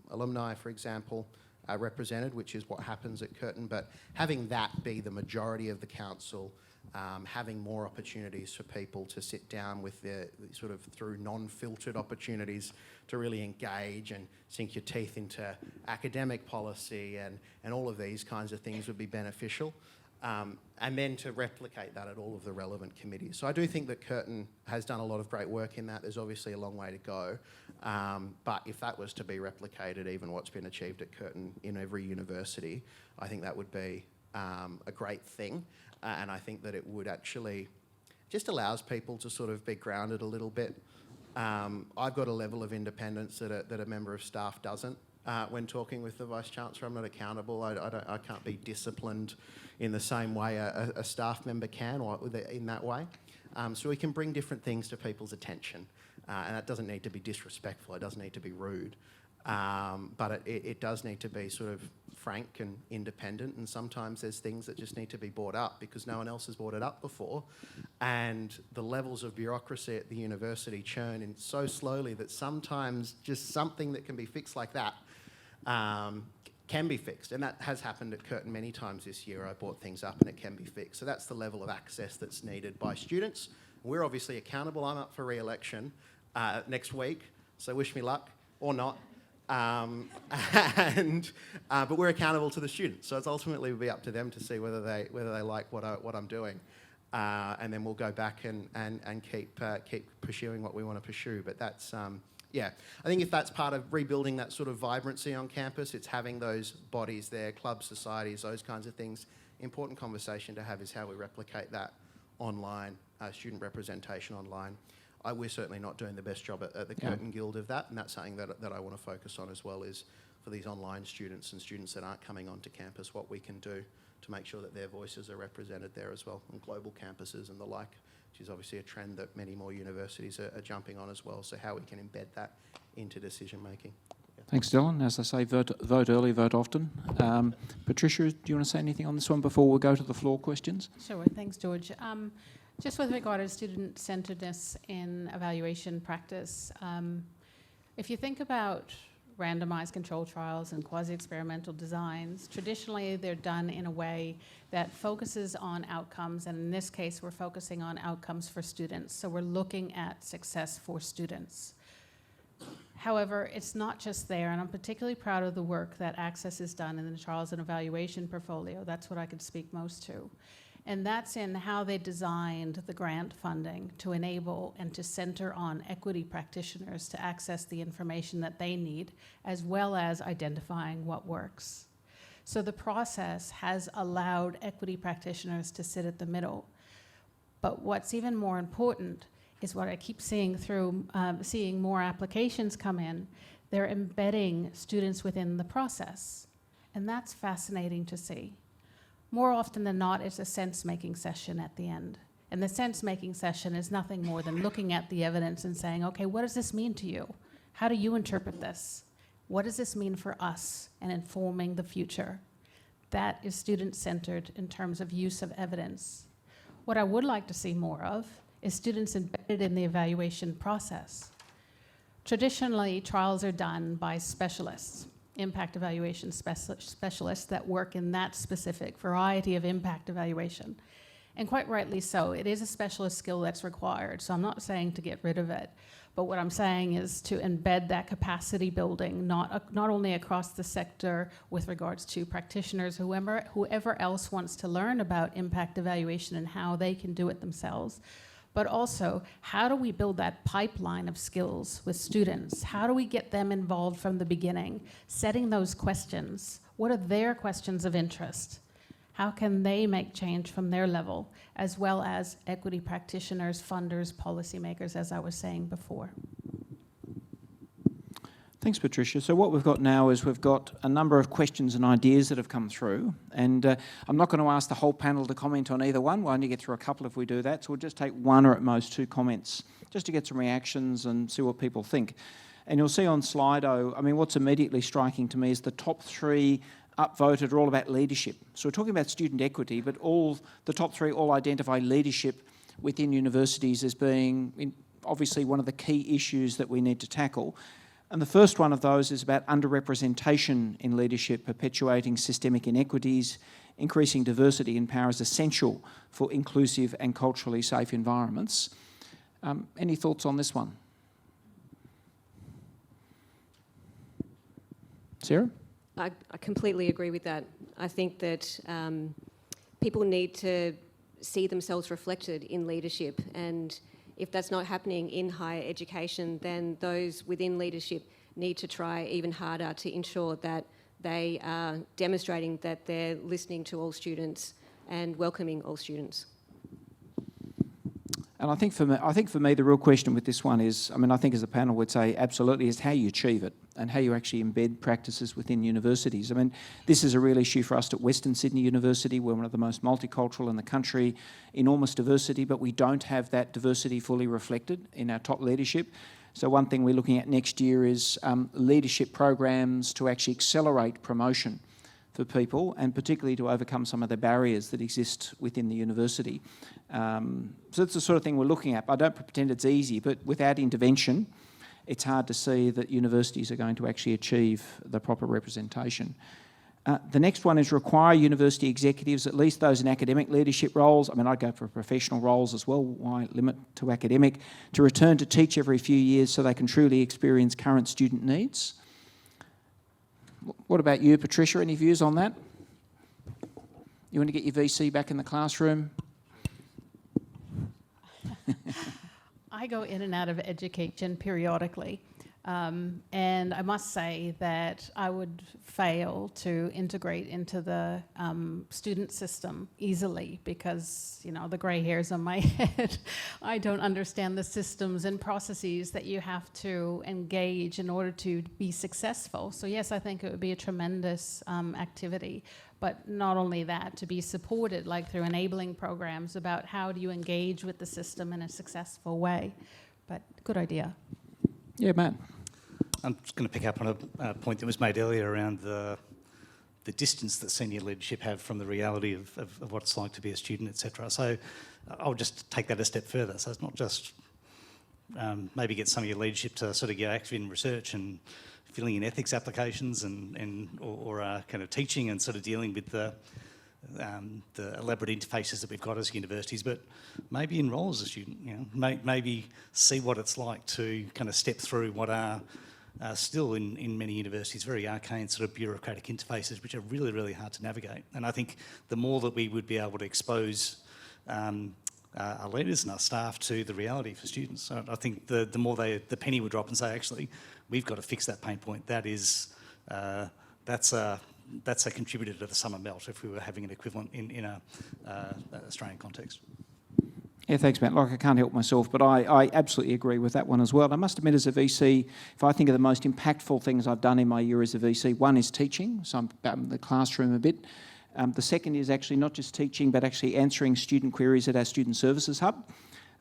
Speaker 5: alumni, for example, represented, which is what happens at Curtin, but having that be the majority of the council, having more opportunities for people to sit down with sort of through non-filtered opportunities to really engage and sink your teeth into academic policy and all of these kinds of things would be beneficial. And then to replicate that at all of the relevant committees. So I do think that Curtin has done a lot of great work in that. There's obviously a long way to go. But if that was to be replicated, even what's been achieved at Curtin in every university, I think that would be a great thing. And I think that it would actually just allows people to sort of be grounded a little bit. I've got a level of independence that a member of staff doesn't. When talking with the Vice-Chancellor, I'm not accountable. I can't be disciplined in the same way a staff member can, or in that way. So we can bring different things to people's attention. And that doesn't need to be disrespectful. It doesn't need to be rude. But it does need to be sort of frank and independent. And sometimes there's things that just need to be brought up because no one else has brought it up before. And the levels of bureaucracy at the university churn in so slowly that sometimes just something that can be fixed like that can be fixed. And that has happened at Curtin many times this year. I brought things up and it can be fixed. So that's the level of access that's needed by students. We're obviously accountable. I'm up for re-election next week, so wish me luck, or not. But we're accountable to the students, so it's ultimately will be up to them to see whether they like what I'm doing, and then we'll go back and keep pursuing what we want to pursue. But that's I think if that's part of rebuilding that sort of vibrancy on campus, it's having those bodies there, clubs, societies, those kinds of things. Important conversation to have is how we replicate that online, student representation online. We're certainly not doing the best job at the Curtin Guild of that, and that's something that I want to focus on as well, is for these online students and students that aren't coming onto campus, what we can do to make sure that their voices are represented there as well, on global campuses and the like, which is obviously a trend that many more universities are jumping on as well, so how we can embed that into decision making.
Speaker 2: Thanks, Dylan. As I say, vote early, vote often. Patricia, do you want to say anything on this one before we go to the floor questions?
Speaker 6: Sure, thanks, George. Just with regard to student-centeredness in evaluation practice, if you think about randomised control trials and quasi-experimental designs, traditionally they're done in a way that focuses on outcomes, and in this case we're focusing on outcomes for students. So we're looking at success for students. However, it's not just there, and I'm particularly proud of the work that ACSES has done in the Trials and Evaluation portfolio. That's what I could speak most to. And that's in how they designed the grant funding to enable and to center on equity practitioners to access the information that they need, as well as identifying what works. So the process has allowed equity practitioners to sit at the middle. But what's even more important is what I keep seeing through seeing more applications come in. They're embedding students within the process. And that's fascinating to see. More often than not, it's a sense-making session at the end. And the sense-making session is nothing more than looking at the evidence and saying, okay, what does this mean to you? How do you interpret this? What does this mean for us and informing the future? That is student-centered in terms of use of evidence. What I would like to see more of is students embedded in the evaluation process. Traditionally, trials are done by specialists, impact evaluation specialists that work in that specific variety of impact evaluation. And quite rightly so, it is a specialist skill that's required, so I'm not saying to get rid of it, but what I'm saying is to embed that capacity building, not only across the sector with regards to practitioners, whoever else wants to learn about impact evaluation and how they can do it themselves, but also how do we build that pipeline of skills with students? How do we get them involved from the beginning, setting those questions? What are their questions of interest? How can they make change from their level, as well as equity practitioners, funders, policymakers, as I was saying before?
Speaker 2: Thanks, Patricia. So what we've got now is we've got a number of questions and ideas that have come through, and I'm not going to ask the whole panel to comment on either one. We'll only get through a couple if we do that, so we'll just take one or at most two comments, just to get some reactions and see what people think. And you'll see on Slido, I mean, what's immediately striking to me is the top three upvoted are all about leadership. So we're talking about student equity, but the top three all identify leadership within universities as being obviously one of the key issues that we need to tackle. And the first one of those is about underrepresentation in leadership, perpetuating systemic inequities, increasing diversity in power is essential for inclusive and culturally safe environments. Any thoughts on this one? Sarah?
Speaker 3: I completely agree with that. I think that people need to see themselves reflected in leadership, and if that's not happening in higher education, then those within leadership need to try even harder to ensure that they are demonstrating that they're listening to all students and welcoming all students.
Speaker 2: And I think for me, the real question with this one is, I mean, I think as the panel would say, absolutely, is how you achieve it and how you actually embed practices within universities. I mean, this is a real issue for us at Western Sydney University. We're one of the most multicultural in the country, enormous diversity, but we don't have that diversity fully reflected in our top leadership. So one thing we're looking at next year is leadership programs to actually accelerate promotion for people, and particularly to overcome some of the barriers that exist within the university. So it's the sort of thing we're looking at. I don't pretend it's easy, but without intervention, it's hard to see that universities are going to actually achieve the proper representation. The next one is require university executives, at least those in academic leadership roles, I mean, I'd go for professional roles as well, why limit to academic, to return to teach every few years so they can truly experience current student needs. What about you, Patricia? Any views on that? You want to get your VC back in the classroom?
Speaker 6: I go in and out of education periodically, and I must say that I would fail to integrate into the student system easily because, you know, the grey hairs on my head. I don't understand the systems and processes that you have to engage in order to be successful. So yes, I think it would be a tremendous activity. But not only that, to be supported, like through enabling programs about how do you engage with the system in a successful way. But good idea.
Speaker 2: Yeah, Matt.
Speaker 4: I'm just going to pick up on a point that was made earlier around the distance that senior leadership have from the reality of what it's like to be a student, etc. So I'll just take that a step further. So it's not just maybe get some of your leadership to sort of get active in research and filling in ethics applications or kind of teaching and sort of dealing with the elaborate interfaces that we've got as universities, but maybe enrol as a student, you know, maybe see what it's like to kind of step through what are still in many universities, very arcane sort of bureaucratic interfaces, which are really, really hard to navigate. And I think the more that we would be able to expose our leaders and our staff to the reality for students, I think the more the penny would drop and say, actually, we've got to fix that pain point. That's a contributor to the summer melt if we were having an equivalent in a Australian context.
Speaker 2: Yeah, thanks, Matt. Like, I can't help myself, but I absolutely agree with that one as well. I must admit, as a VC, if I think of the most impactful things I've done in my year as a VC, one is teaching, so I'm out in the classroom a bit. The second is actually not just teaching, but actually answering student queries at our Student Services Hub.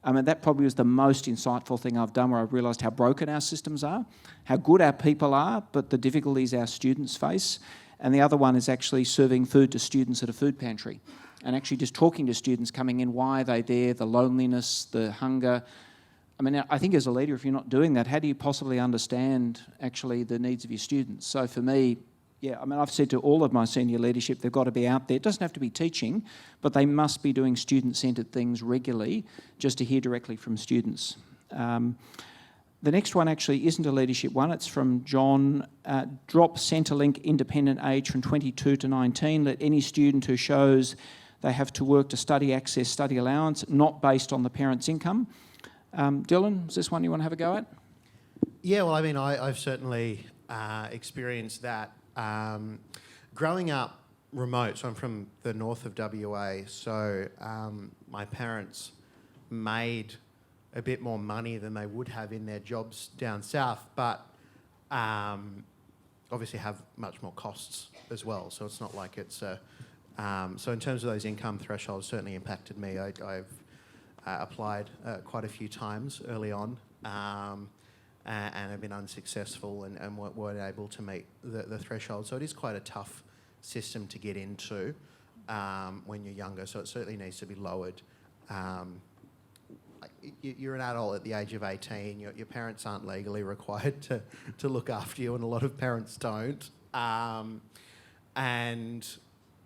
Speaker 2: And that probably was the most insightful thing I've done, where I've realised how broken our systems are, how good our people are, but the difficulties our students face. And the other one is actually serving food to students at a food pantry, and actually just talking to students coming in, why are they there, the loneliness, the hunger. I mean, I think as a leader, if you're not doing that, how do you possibly understand actually the needs of your students? So for me, yeah, I mean, I've said to all of my senior leadership, they've got to be out there. It doesn't have to be teaching, but they must be doing student-centred things regularly just to hear directly from students. The next one actually isn't a leadership one. It's from John. Drop Centrelink independent age from 22 to 19. Let any student who shows they have to work to study access study allowance, not based on the parent's income. Dylan, is this one you want to have a go at?
Speaker 5: Yeah, well, I mean, I've certainly experienced that. Growing up remote, so I'm from the north of WA, so my parents made a bit more money than they would have in their jobs down south, but obviously have much more costs as well. So it's not like it's a... so in terms of those income thresholds, certainly impacted me. I've applied quite a few times early on and have been unsuccessful and weren't able to meet the threshold. So it is quite a tough system to get into when you're younger. So it certainly needs to be lowered. You're an adult at the age of 18. Your parents aren't legally required to look after you, and a lot of parents don't. And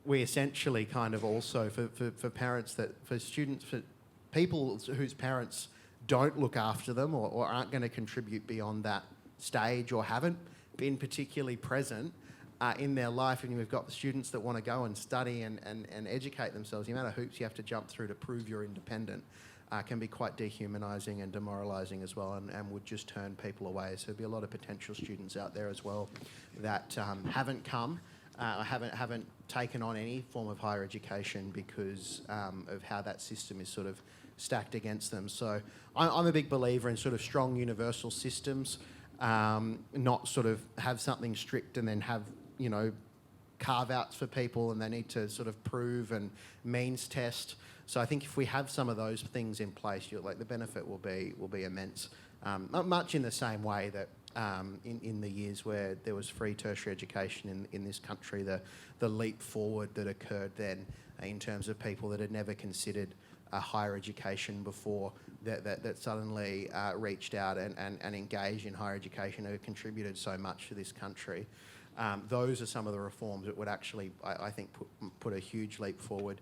Speaker 5: we essentially kind of also, for parents for students, for people whose parents don't look after them or aren't going to contribute beyond that stage or haven't been particularly present in their life, and we've got the students that want to go and study and educate themselves, the amount of hoops you have to jump through to prove you're independent can be quite dehumanising and demoralising as well, and would just turn people away. So there'll be a lot of potential students out there as well that haven't come, haven't taken on any form of higher education because of how that system is sort of stacked against them. So I'm a big believer in sort of strong universal systems, not sort of have something strict and then have, you know, carve-outs for people and they need to sort of prove and means test. So I think if we have some of those things in place, the benefit will be immense. Not much in the same way that in the years where there was free tertiary education in this country, the leap forward that occurred then in terms of people that had never considered higher education before that suddenly reached out and engaged in higher education, who contributed so much to this country. Those are some of the reforms that would actually, I think, put a huge leap forward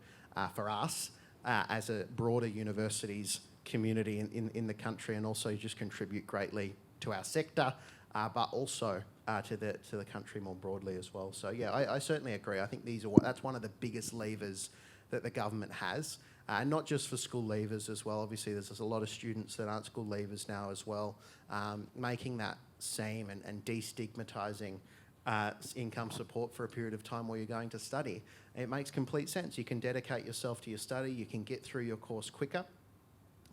Speaker 5: for us as a broader universities community in the country, and also just contribute greatly to our sector, but also to the country more broadly as well. So yeah, I certainly agree. I think that's one of the biggest levers that the government has, and not just for school leavers as well. Obviously, there's a lot of students that aren't school leavers now as well. Making that seem and destigmatising income support for a period of time while you're going to study. It makes complete sense. You can dedicate yourself to your study, you can get through your course quicker.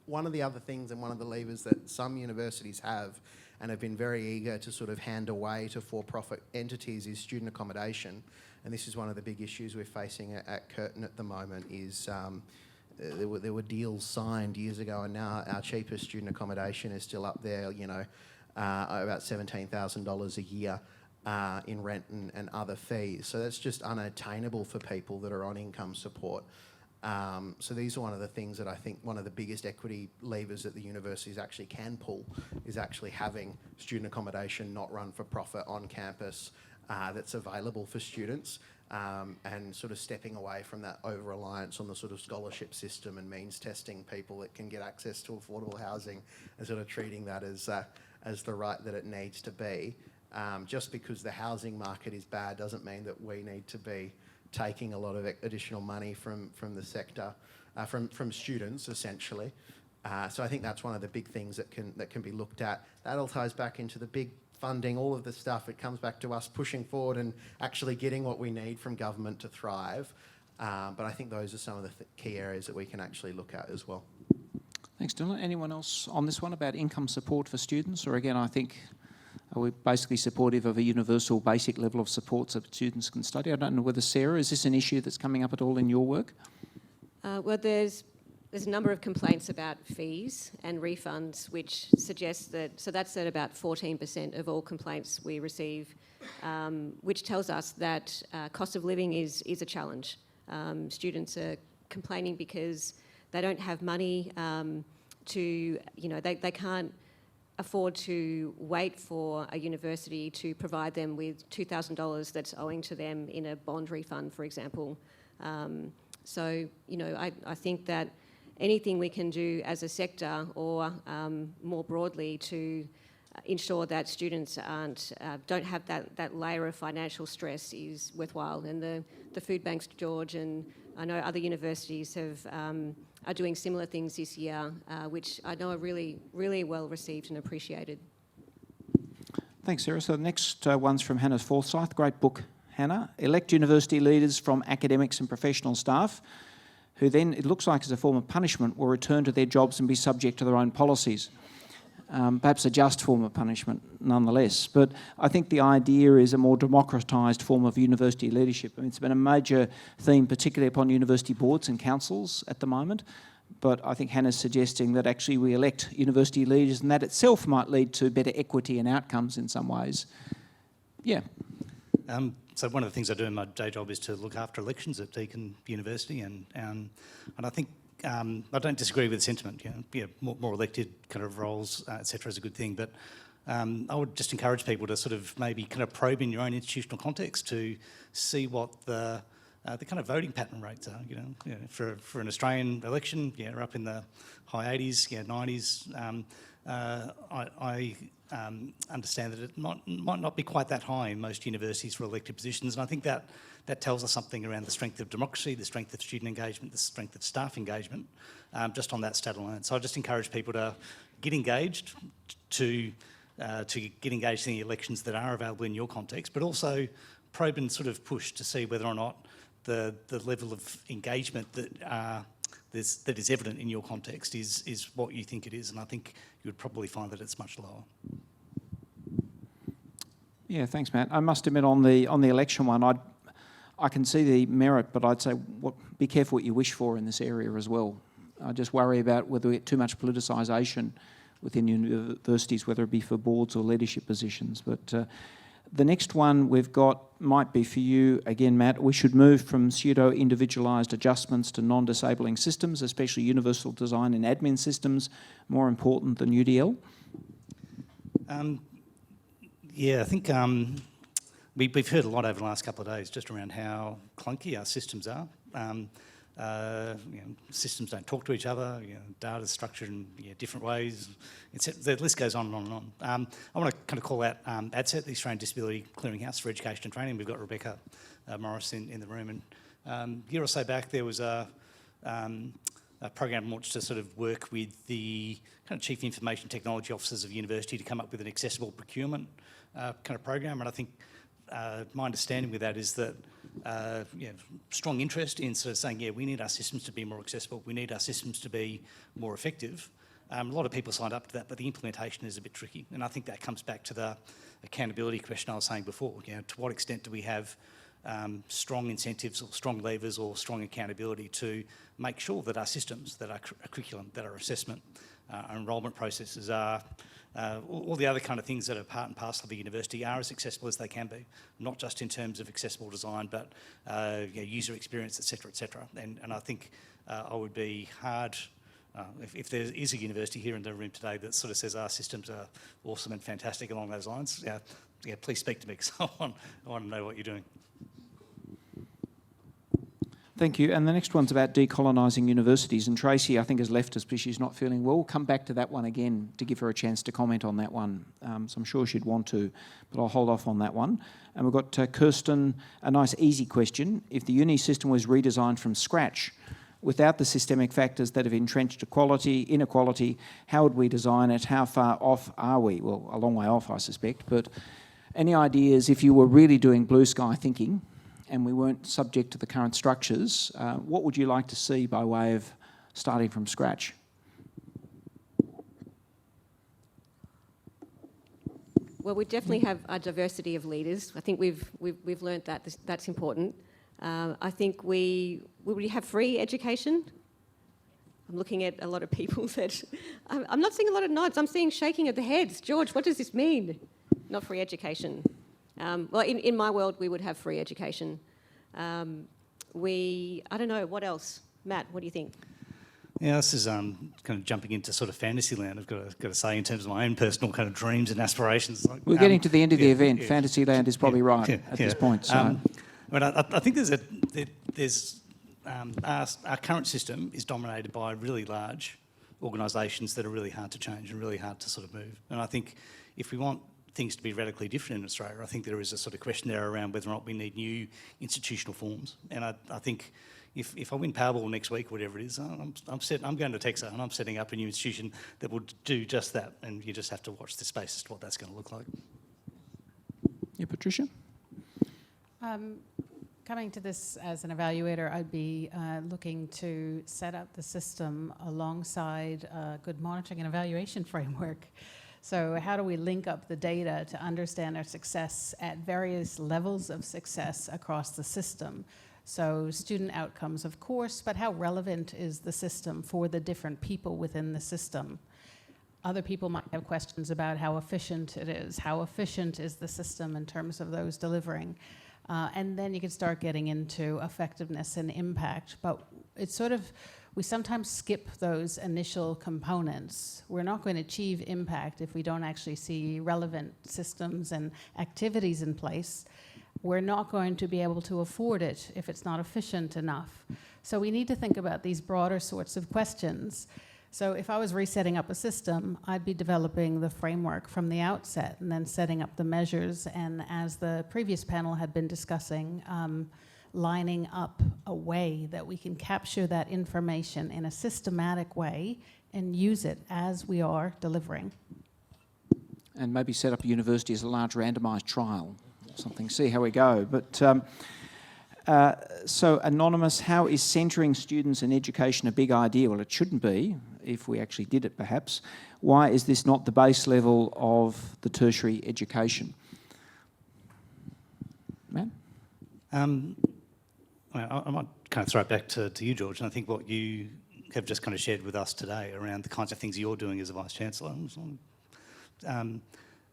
Speaker 5: One of the other things and one of the levers that some universities have and have been very eager to sort of hand away to for-profit entities is student accommodation. And this is one of the big issues we're facing at Curtin at the moment is there were deals signed years ago, and now our cheapest student accommodation is still up there, you know, about $17,000 a year. In rent and other fees. So that's just unattainable for people that are on income support. So these are one of the things that I think one of the biggest equity levers that the universities actually can pull is actually having student accommodation not run for profit on campus that's available for students, and sort of stepping away from that over-reliance on the sort of scholarship system and means testing people that can get access to affordable housing, and sort of treating that as as the right that it needs to be. Just because the housing market is bad doesn't mean that we need to be taking a lot of additional money from the sector, from students essentially. So I think that's one of the big things that can be looked at. That all ties back into the big funding, all of the stuff. It comes back to us pushing forward and actually getting what we need from government to thrive. But I think those are some of the key areas that we can actually look at as well.
Speaker 2: Thanks, Dylan. Anyone else on this one about income support for students? Or again, I think we're basically supportive of a universal basic level of support so students can study. I don't know whether, Sarah, is this an issue that's coming up at all in your work?
Speaker 3: Well, there's a number of complaints about fees and refunds, which suggests that, so that's at about 14% of all complaints we receive, which tells us that cost of living is a challenge. Students are complaining because they don't have money they can't afford to wait for a university to provide them with $2,000 that's owing to them in a bond refund, for example. So, I think that anything we can do as a sector or more broadly to ensure that students don't have that layer of financial stress is worthwhile. And the food banks, George, and I know other universities are doing similar things this year, which I know are really, really well received and appreciated.
Speaker 2: Thanks, Sarah. So the next one's from Hannah Forsyth. Great book, Hannah. Elect university leaders from academics and professional staff who then, it looks like as a form of punishment, will return to their jobs and be subject to their own policies. Perhaps a just form of punishment nonetheless. But I think the idea is a more democratised form of university leadership. I mean, it's been a major theme, particularly upon university boards and councils at the moment. But I think Hannah's suggesting that actually we elect university leaders and that itself might lead to better equity and outcomes in some ways. Yeah.
Speaker 4: So one of the things I do in my day job is to look after elections at Deakin University, and I think I don't disagree with the sentiment. More elected kind of roles, etc., is a good thing. But I would just encourage people to sort of maybe kind of probe in your own institutional context to see what the kind of voting pattern rates are. For an Australian election, we're up in the high 80s, 90s. I understand that it might not be quite that high in most universities for elected positions, and I think that tells us something around the strength of democracy, the strength of student engagement, the strength of staff engagement, just on that stat alone. So I just encourage people to get engaged, to get engaged in the elections that are available in your context, but also probe and sort of push to see whether or not the level of engagement that is evident in your context is what you think it is, and I think you would probably find that it's much lower.
Speaker 2: Yeah, thanks, Matt. I must admit on the election one, I can see the merit, but I'd say be careful what you wish for in this area as well. I just worry about whether we get too much politicisation within universities, whether it be for boards or leadership positions. But the next one we've got might be for you again, Matt. We should move from pseudo-individualised adjustments to non-disabling systems, especially universal design and admin systems, more important than UDL.
Speaker 4: Yeah, I think we've heard a lot over the last couple of days just around how clunky our systems are. Systems don't talk to each other. Data's structured in different ways. The list goes on and on and on. I want to kind of call out ACSES, the Australian Disability Clearinghouse for Education and Training. We've got Rebecca Morris in the room, and a year or so back there was a program launched to sort of work with the kind of chief information technology officers of university to come up with an accessible procurement kind of program. And I think my understanding with that is that strong interest in sort of saying, we need our systems to be more accessible, we need our systems to be more effective. A lot of people signed up to that, but the implementation is a bit tricky. And I think that comes back to the accountability question I was saying before. To what extent do we have strong incentives or strong levers or strong accountability to make sure that our systems, that our curriculum, that our assessment, our enrolment processes are, all the other kind of things that are part and parcel of a university are as accessible as they can be, not just in terms of accessible design, but user experience, etc., etc. And I think I would be hard, if there is a university here in the room today that sort of says our systems are awesome and fantastic along those lines, please speak to me because I want to know what you're doing.
Speaker 2: Thank you. And the next one's about decolonising universities. And Tracy, I think, has left us because she's not feeling well. We'll come back to that one again to give her a chance to comment on that one. So I'm sure she'd want to, but I'll hold off on that one. And we've got Kirsten, a nice easy question. If the uni system was redesigned from scratch, without the systemic factors that have entrenched inequality, how would we design it? How far off are we? Well, a long way off, I suspect. But any ideas, if you were really doing blue sky thinking and we weren't subject to the current structures, what would you like to see by way of starting from scratch?
Speaker 3: Well, we definitely have a diversity of leaders. I think we've learnt that that's important. I think we have free education. I'm looking at a lot of people that I'm not seeing a lot of nods. I'm seeing shaking of the heads. George, what does this mean? Not free education. Well, in my world, we would have free education. I don't know, what else? Matt, what do you think?
Speaker 4: Yeah, this is kind of jumping into sort of fantasy land, I've got to say, in terms of my own personal kind of dreams and aspirations. Like,
Speaker 2: we're getting to the end of the event. Yeah. Fantasy land is probably right at this point. So.
Speaker 4: I think there's our current system is dominated by really large organisations that are really hard to change and really hard to sort of move. And I think if we want things to be radically different in Australia, I think there is a sort of question there around whether or not we need new institutional forms. And I think if I win Powerball next week, whatever it is, I'm going to Texas and I'm setting up a new institution that will do just that. And you just have to watch the space as to what that's going to look like.
Speaker 2: Yeah, Patricia?
Speaker 6: Coming to this as an evaluator, I'd be looking to set up the system alongside a good monitoring and evaluation framework. So how do we link up the data to understand our success at various levels of success across the system? So student outcomes, of course, but how relevant is the system for the different people within the system? Other people might have questions about how efficient it is. How efficient is the system in terms of those delivering? And then you can start getting into effectiveness and impact. But it's sort of, we sometimes skip those initial components. We're not going to achieve impact if we don't actually see relevant systems and activities in place. We're not going to be able to afford it if it's not efficient enough. So we need to think about these broader sorts of questions. So if I was resetting up a system, I'd be developing the framework from the outset and then setting up the measures. And as the previous panel had been discussing, lining up a way that we can capture that information in a systematic way and use it as we are delivering.
Speaker 2: And maybe set up a university as a large randomised trial or something, see how we go. But so Anonymous, how is centring students in education a big idea? Well, it shouldn't be, if we actually did it perhaps. Why is this not the base level of the tertiary education? Matt?
Speaker 4: I might kind of throw it back to you, George, and I think what you have just kind of shared with us today around the kinds of things you're doing as a Vice-Chancellor,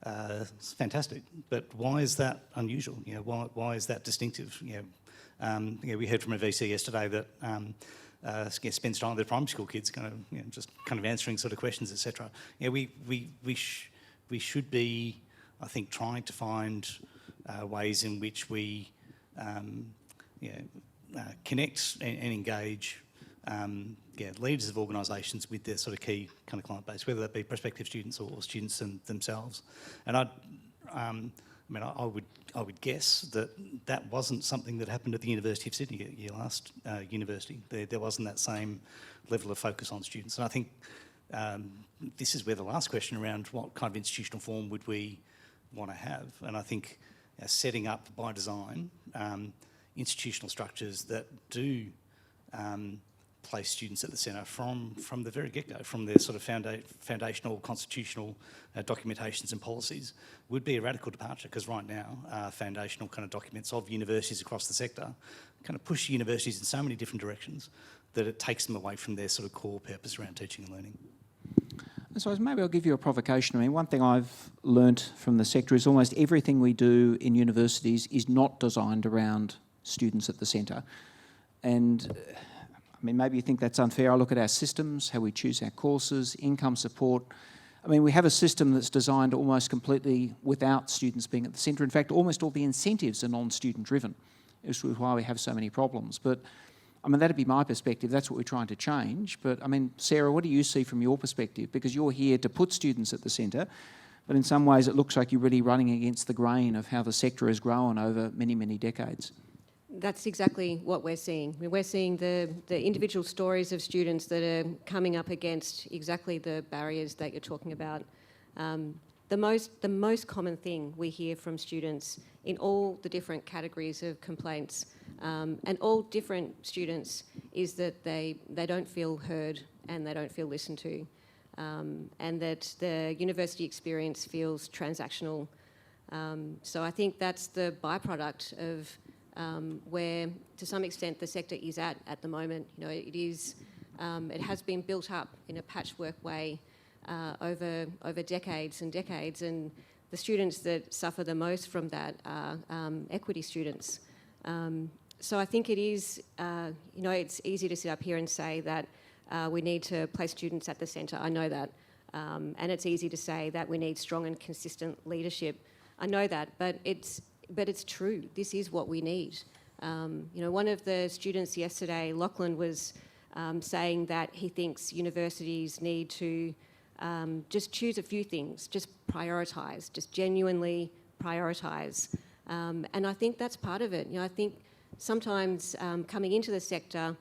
Speaker 4: it's fantastic. But why is that unusual? You know, why is that distinctive? You know, we heard from a VC yesterday that spends time with their primary school kids, kind of, just kind of answering sort of questions, etc. You know, we should be, I think, trying to find ways in which we connect and engage leaders of organisations with their sort of key kind of client base, whether that be prospective students or students themselves. And I would guess that wasn't something that happened at the University of Sydney at your last university. There wasn't that same level of focus on students. And I think this is where the last question around what kind of institutional form would we want to have. And I think setting up by design institutional structures that do place students at the centre from the very get-go, from their sort of foundational constitutional documentations and policies, would be a radical departure, because right now foundational kind of documents of universities across the sector kind of push universities in so many different directions that it takes them away from their sort of core purpose around teaching and learning.
Speaker 2: So maybe I'll give you a provocation. I mean, one thing I've learnt from the sector is almost everything we do in universities is not designed around students at the centre. And I mean, maybe you think that's unfair. I look at our systems, how we choose our courses, income support. I mean, we have a system that's designed almost completely without students being at the centre. In fact, almost all the incentives are non-student driven, which is why we have so many problems. But I mean, that'd be my perspective. That's what we're trying to change. But, I mean, Sarah, what do you see from your perspective? Because you're here to put students at the centre, but in some ways it looks like you're really running against the grain of how the sector has grown over many, many decades.
Speaker 3: That's exactly what we're seeing. We're seeing the individual stories of students that are coming up against exactly the barriers that you're talking about. The most common thing we hear from students in all the different categories of complaints and all different students is that they don't feel heard and they don't feel listened to, and that the university experience feels transactional. So I think that's the byproduct of where, to some extent, the sector is at the moment. You know, it has been built up in a patchwork way over decades and decades, and the students that suffer the most from that are equity students. So I think it is, you know, it's easy to sit up here and say that we need to place students at the centre. I know that, and it's easy to say that we need strong and consistent leadership. I know that, but it's true. This is what we need. You know, one of the students yesterday, Lachlan, was saying that he thinks universities need to just choose a few things, just prioritise, just genuinely prioritise. And I think that's part of it. You know, I think sometimes coming into the sector,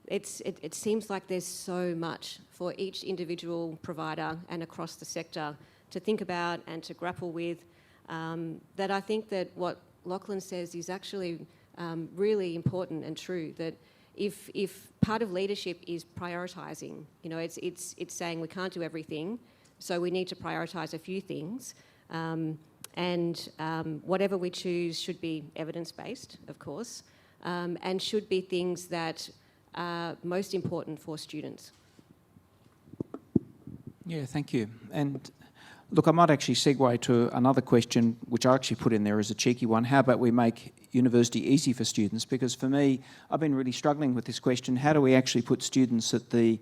Speaker 3: it seems like there's so much for each individual provider and across the sector to think about and to grapple with, that I think that what Lachlan says is actually really important and true, that if part of leadership is prioritising, you know, it's saying we can't do everything, so we need to prioritise a few things, and whatever we choose should be evidence-based, of course, and should be things that are most important for students.
Speaker 2: Yeah, thank you. And look, I might actually segue to another question, which I actually put in there as a cheeky one. How about we make university easy for students? Because for me, I've been really struggling with this question. How do we actually put students at the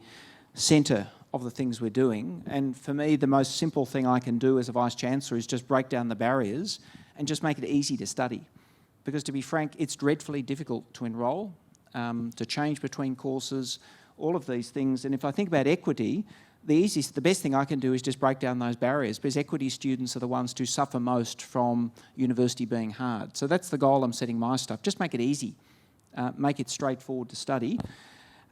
Speaker 2: centre of the things we're doing? And for me, the most simple thing I can do as a Vice-Chancellor is just break down the barriers and just make it easy to study. Because to be frank, it's dreadfully difficult to enrol, to change between courses, all of these things. And if I think about equity, the best thing I can do is just break down those barriers, because equity students are the ones who suffer most from university being hard. So that's the goal I'm setting my stuff. Just make it easy, make it straightforward to study.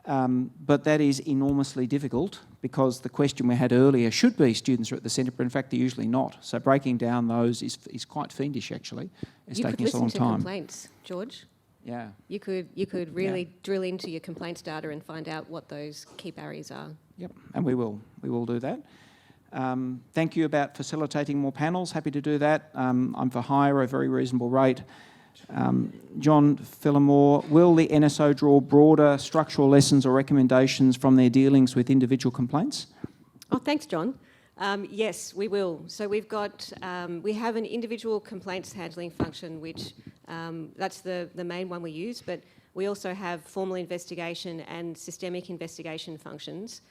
Speaker 2: But that is enormously difficult, because the question we had earlier should be students are at the centre, but in fact they're usually not. So breaking down those is quite fiendish, actually. It's taking us a long time.
Speaker 3: You could listen to complaints, George.
Speaker 2: Yeah.
Speaker 3: You could really drill into your complaints data and find out what those key barriers are.
Speaker 2: Yep, and we will do that. Thank you about facilitating more panels. Happy to do that. I'm for hire, a very reasonable rate. John Phillimore, will the NSO draw broader structural lessons or recommendations from their dealings with individual complaints?
Speaker 3: Oh, thanks, John. Yes, we will. So we have an individual complaints handling function, which that's the main one we use, but we also have formal investigation and systemic investigation functions,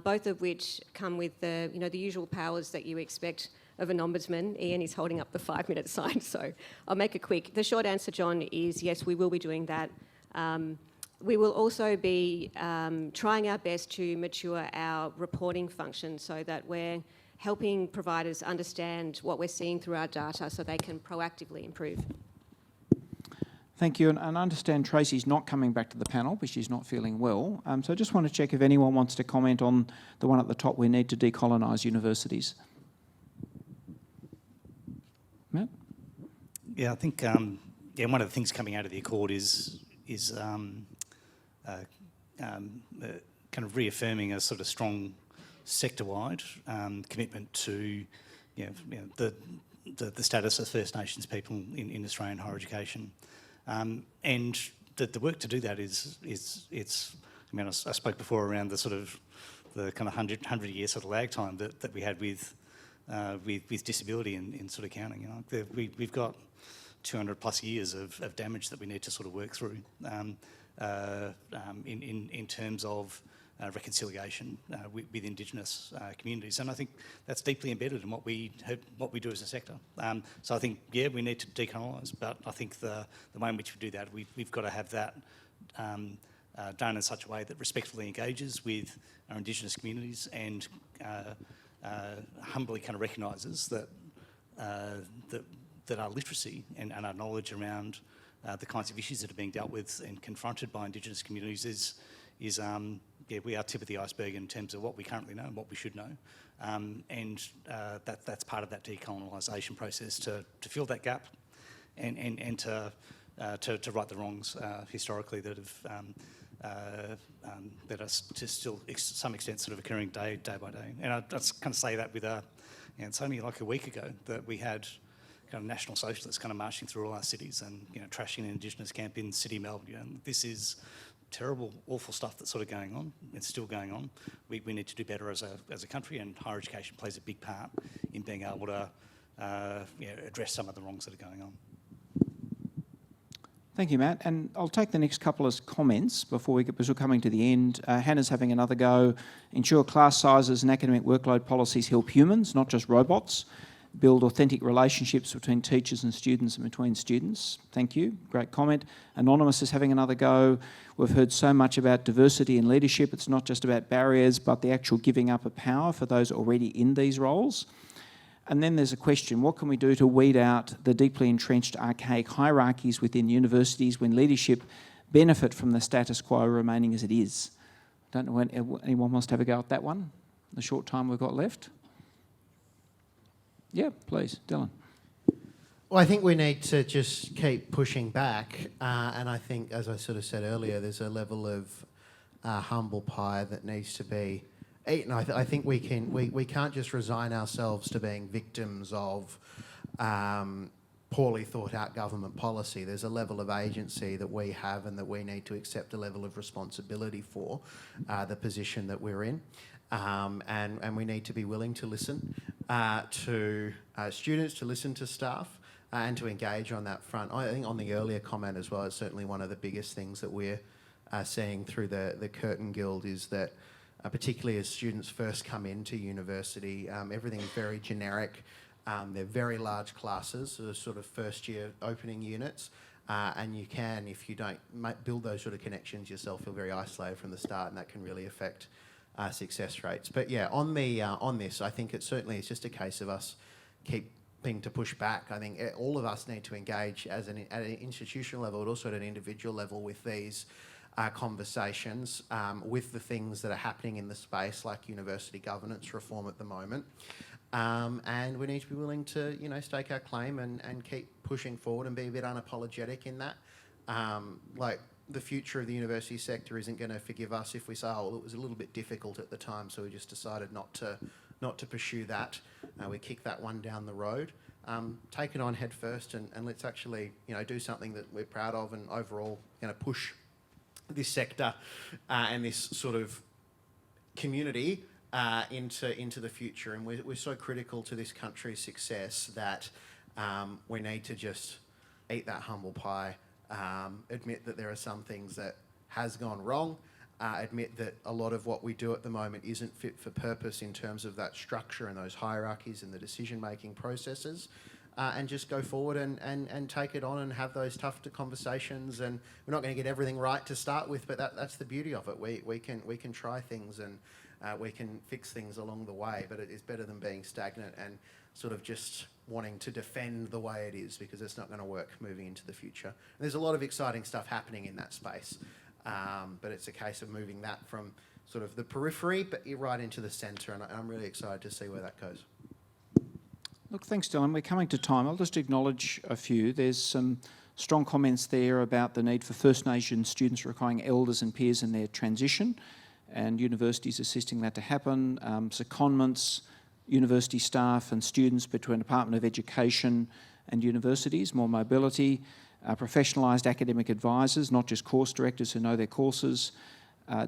Speaker 3: both of which come with the usual powers that you expect of an ombudsman. Ian is holding up the 5-minute sign, so I'll make it quick. The short answer, John, is yes, we will be doing that. We will also be trying our best to mature our reporting function so that we're helping providers understand what we're seeing through our data so they can proactively improve.
Speaker 2: Thank you, and I understand Tracy's not coming back to the panel because she's not feeling well. So I just want to check if anyone wants to comment on the one at the top, we need to decolonise universities. Matt?
Speaker 4: Yeah, I think one of the things coming out of the Accord is kind of reaffirming a sort of strong sector-wide commitment to the status of First Nations people in Australian higher education, and the work to do that is I mean, I spoke before around the sort of the kind of 100-year sort of lag time that we had with disability in sort of counting. We've got 200 plus years of damage that we need to sort of work through in terms of reconciliation with Indigenous communities, and I think that's deeply embedded in what we do as a sector. So I think we need to decolonise, but I think the way in which we do that, we've got to have that done in such a way that respectfully engages with our Indigenous communities and humbly kind of recognises that that our literacy and our knowledge around the kinds of issues that are being dealt with and confronted by Indigenous communities is we are tip of the iceberg in terms of what we currently know and what we should know, and that's part of that decolonialisation process to fill that gap, and to right the wrongs historically that have that are to still to some extent sort of occurring day by day. And I just kind of say that with it's only like a week ago that we had kind of national socialists kind of marching through all our cities and trashing an Indigenous camp in City, Melbourne. This is terrible, awful stuff that's sort of going on. It's still going on. We need to do better as a country, and higher education plays a big part in being able to address some of the wrongs that are going on.
Speaker 2: Thank you, Matt. And I'll take the next couple of comments because we're coming to the end. Hannah's having another go. Ensure class sizes and academic workload policies help humans, not just robots. Build authentic relationships between teachers and students and between students. Thank you. Great comment. Anonymous is having another go. We've heard so much about diversity and leadership. It's not just about barriers, but the actual giving up of power for those already in these roles. And then there's a question, what can we do to weed out the deeply entrenched archaic hierarchies within universities when leadership benefit from the status quo remaining as it is? I don't know when anyone wants to have a go at that one, the short time we've got left. Yeah, please, Dylan.
Speaker 5: Well, I think we need to just keep pushing back, and I think, as I sort of said earlier, there's a level of humble pie that needs to be eaten. I think we can't just resign ourselves to being victims of poorly thought out government policy. There's a level of agency that we have and that we need to accept a level of responsibility for the position that we're in. And we need to be willing to listen to students, to listen to staff, and to engage on that front. I think on the earlier comment as well, it's certainly one of the biggest things that we're seeing through the Curtin Guild is that particularly as students first come into university, everything's very generic. They're very large classes, so sort of first year opening units. And you can, if you don't build those sort of connections yourself, feel very isolated from the start, and that can really affect success rates. But yeah, on this, I think it's just a case of us keeping to push back. I think all of us need to engage at an institutional level, but also at an individual level with these conversations, with the things that are happening in the space, like university governance reform at the moment. And we need to be willing to, stake our claim and keep pushing forward and be a bit unapologetic in that. The future of the university sector isn't going to forgive us if we say, oh, well, it was a little bit difficult at the time, so we just decided not to pursue that. We kick that one down the road. Take it on head first, and let's actually, do something that we're proud of, and overall, push this sector and this sort of community into the future. And we're so critical to this country's success that we need to just eat that humble pie. Admit that there are some things that has gone wrong, admit that a lot of what we do at the moment isn't fit for purpose in terms of that structure and those hierarchies and the decision-making processes, and just go forward and take it on and have those tough conversations. And we're not going to get everything right to start with, but that's the beauty of it. We can try things and we can fix things along the way, but it is better than being stagnant and sort of just wanting to defend the way it is, because it's not going to work moving into the future. And there's a lot of exciting stuff happening in that space, but it's a case of moving that from sort of the periphery, but right into the centre, and I'm really excited to see where that goes.
Speaker 2: Look, thanks, Dylan. We're coming to time. I'll just acknowledge a few. There's some strong comments there about the need for First Nation students requiring elders and peers in their transition, and universities assisting that to happen. Secondments, university staff and students between Department of Education and universities, more mobility, professionalised academic advisors, not just course directors who know their courses,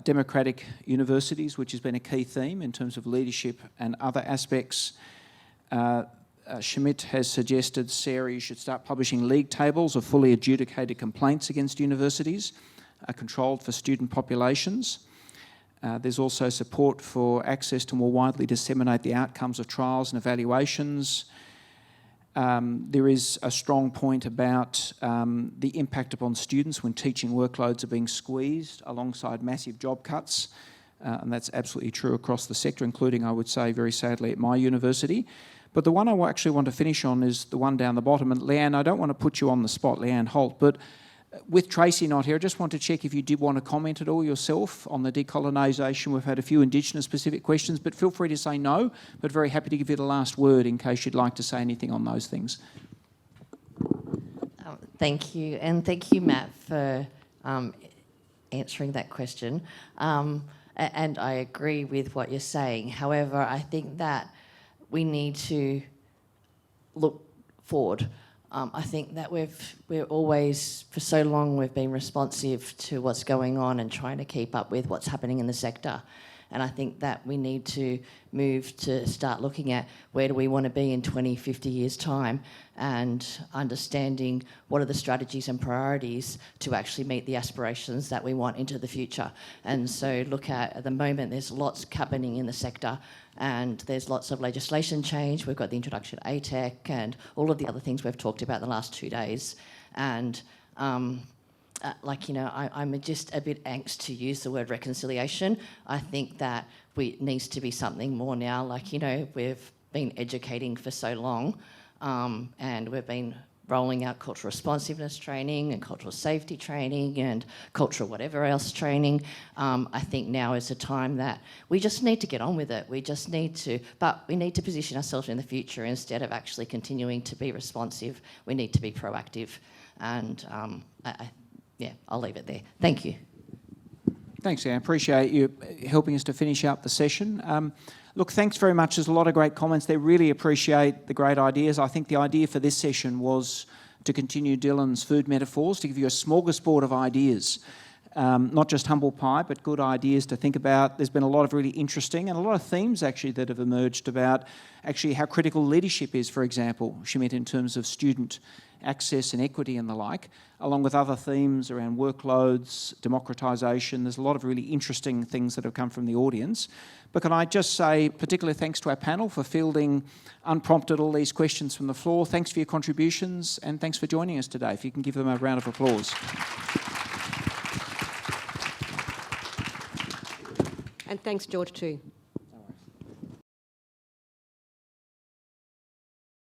Speaker 2: democratic universities, which has been a key theme in terms of leadership and other aspects. Schmidt has suggested, Sarah, you should start publishing league tables of fully adjudicated complaints against universities, controlled for student populations. There's also support for access to more widely disseminate the outcomes of trials and evaluations. There is a strong point about the impact upon students when teaching workloads are being squeezed alongside massive job cuts. And that's absolutely true across the sector, including, I would say, very sadly, at my university. But the one I actually want to finish on is the one down the bottom. And Leanne, I don't want to put you on the spot, Leanne Holt, but with Tracy not here, I just want to check if you did want to comment at all yourself on the decolonisation. We've had a few Indigenous-specific questions, but feel free to say no, but very happy to give you the last word in case you'd like to say anything on those things.
Speaker 8: Thank you, and thank you, Matt, for answering that question. And I agree with what you're saying. However, I think that we need to look forward. I think that we're always, for so long, we've been responsive to what's going on and trying to keep up with what's happening in the sector. And I think that we need to move to start looking at where do we want to be in 20, 50 years' time, and understanding what are the strategies and priorities to actually meet the aspirations that we want into the future. And so look at the moment, there's lots happening in the sector, and there's lots of legislation change. We've got the introduction of ATEC and all of the other things we've talked about the last 2 days. And I'm just a bit angst to use the word reconciliation. I think that needs to be something more now. We've been educating for so long, and we've been rolling out cultural responsiveness training and cultural safety training and cultural whatever else training. I think now is the time that we just need to get on with it. We need to position ourselves in the future instead of actually continuing to be responsive. We need to be proactive, and I'll leave it there. Thank you.
Speaker 2: Thanks, Anne. Appreciate you helping us to finish up the session. Look, thanks very much. There's a lot of great comments there. Really appreciate the great ideas. I think the idea for this session was to continue Dylan's food metaphors, to give you a smorgasbord of ideas. Not just humble pie, but good ideas to think about. There's been a lot of really interesting and a lot of themes actually that have emerged about actually how critical leadership is, for example, Shamit, in terms of student access and equity and the like, along with other themes around workloads, democratisation. There's a lot of really interesting things that have come from the audience. But can I just say particular thanks to our panel for fielding unprompted all these questions from the floor. Thanks for your contributions, and thanks for joining us today. If you can give them a round of applause.
Speaker 3: And thanks, George, too.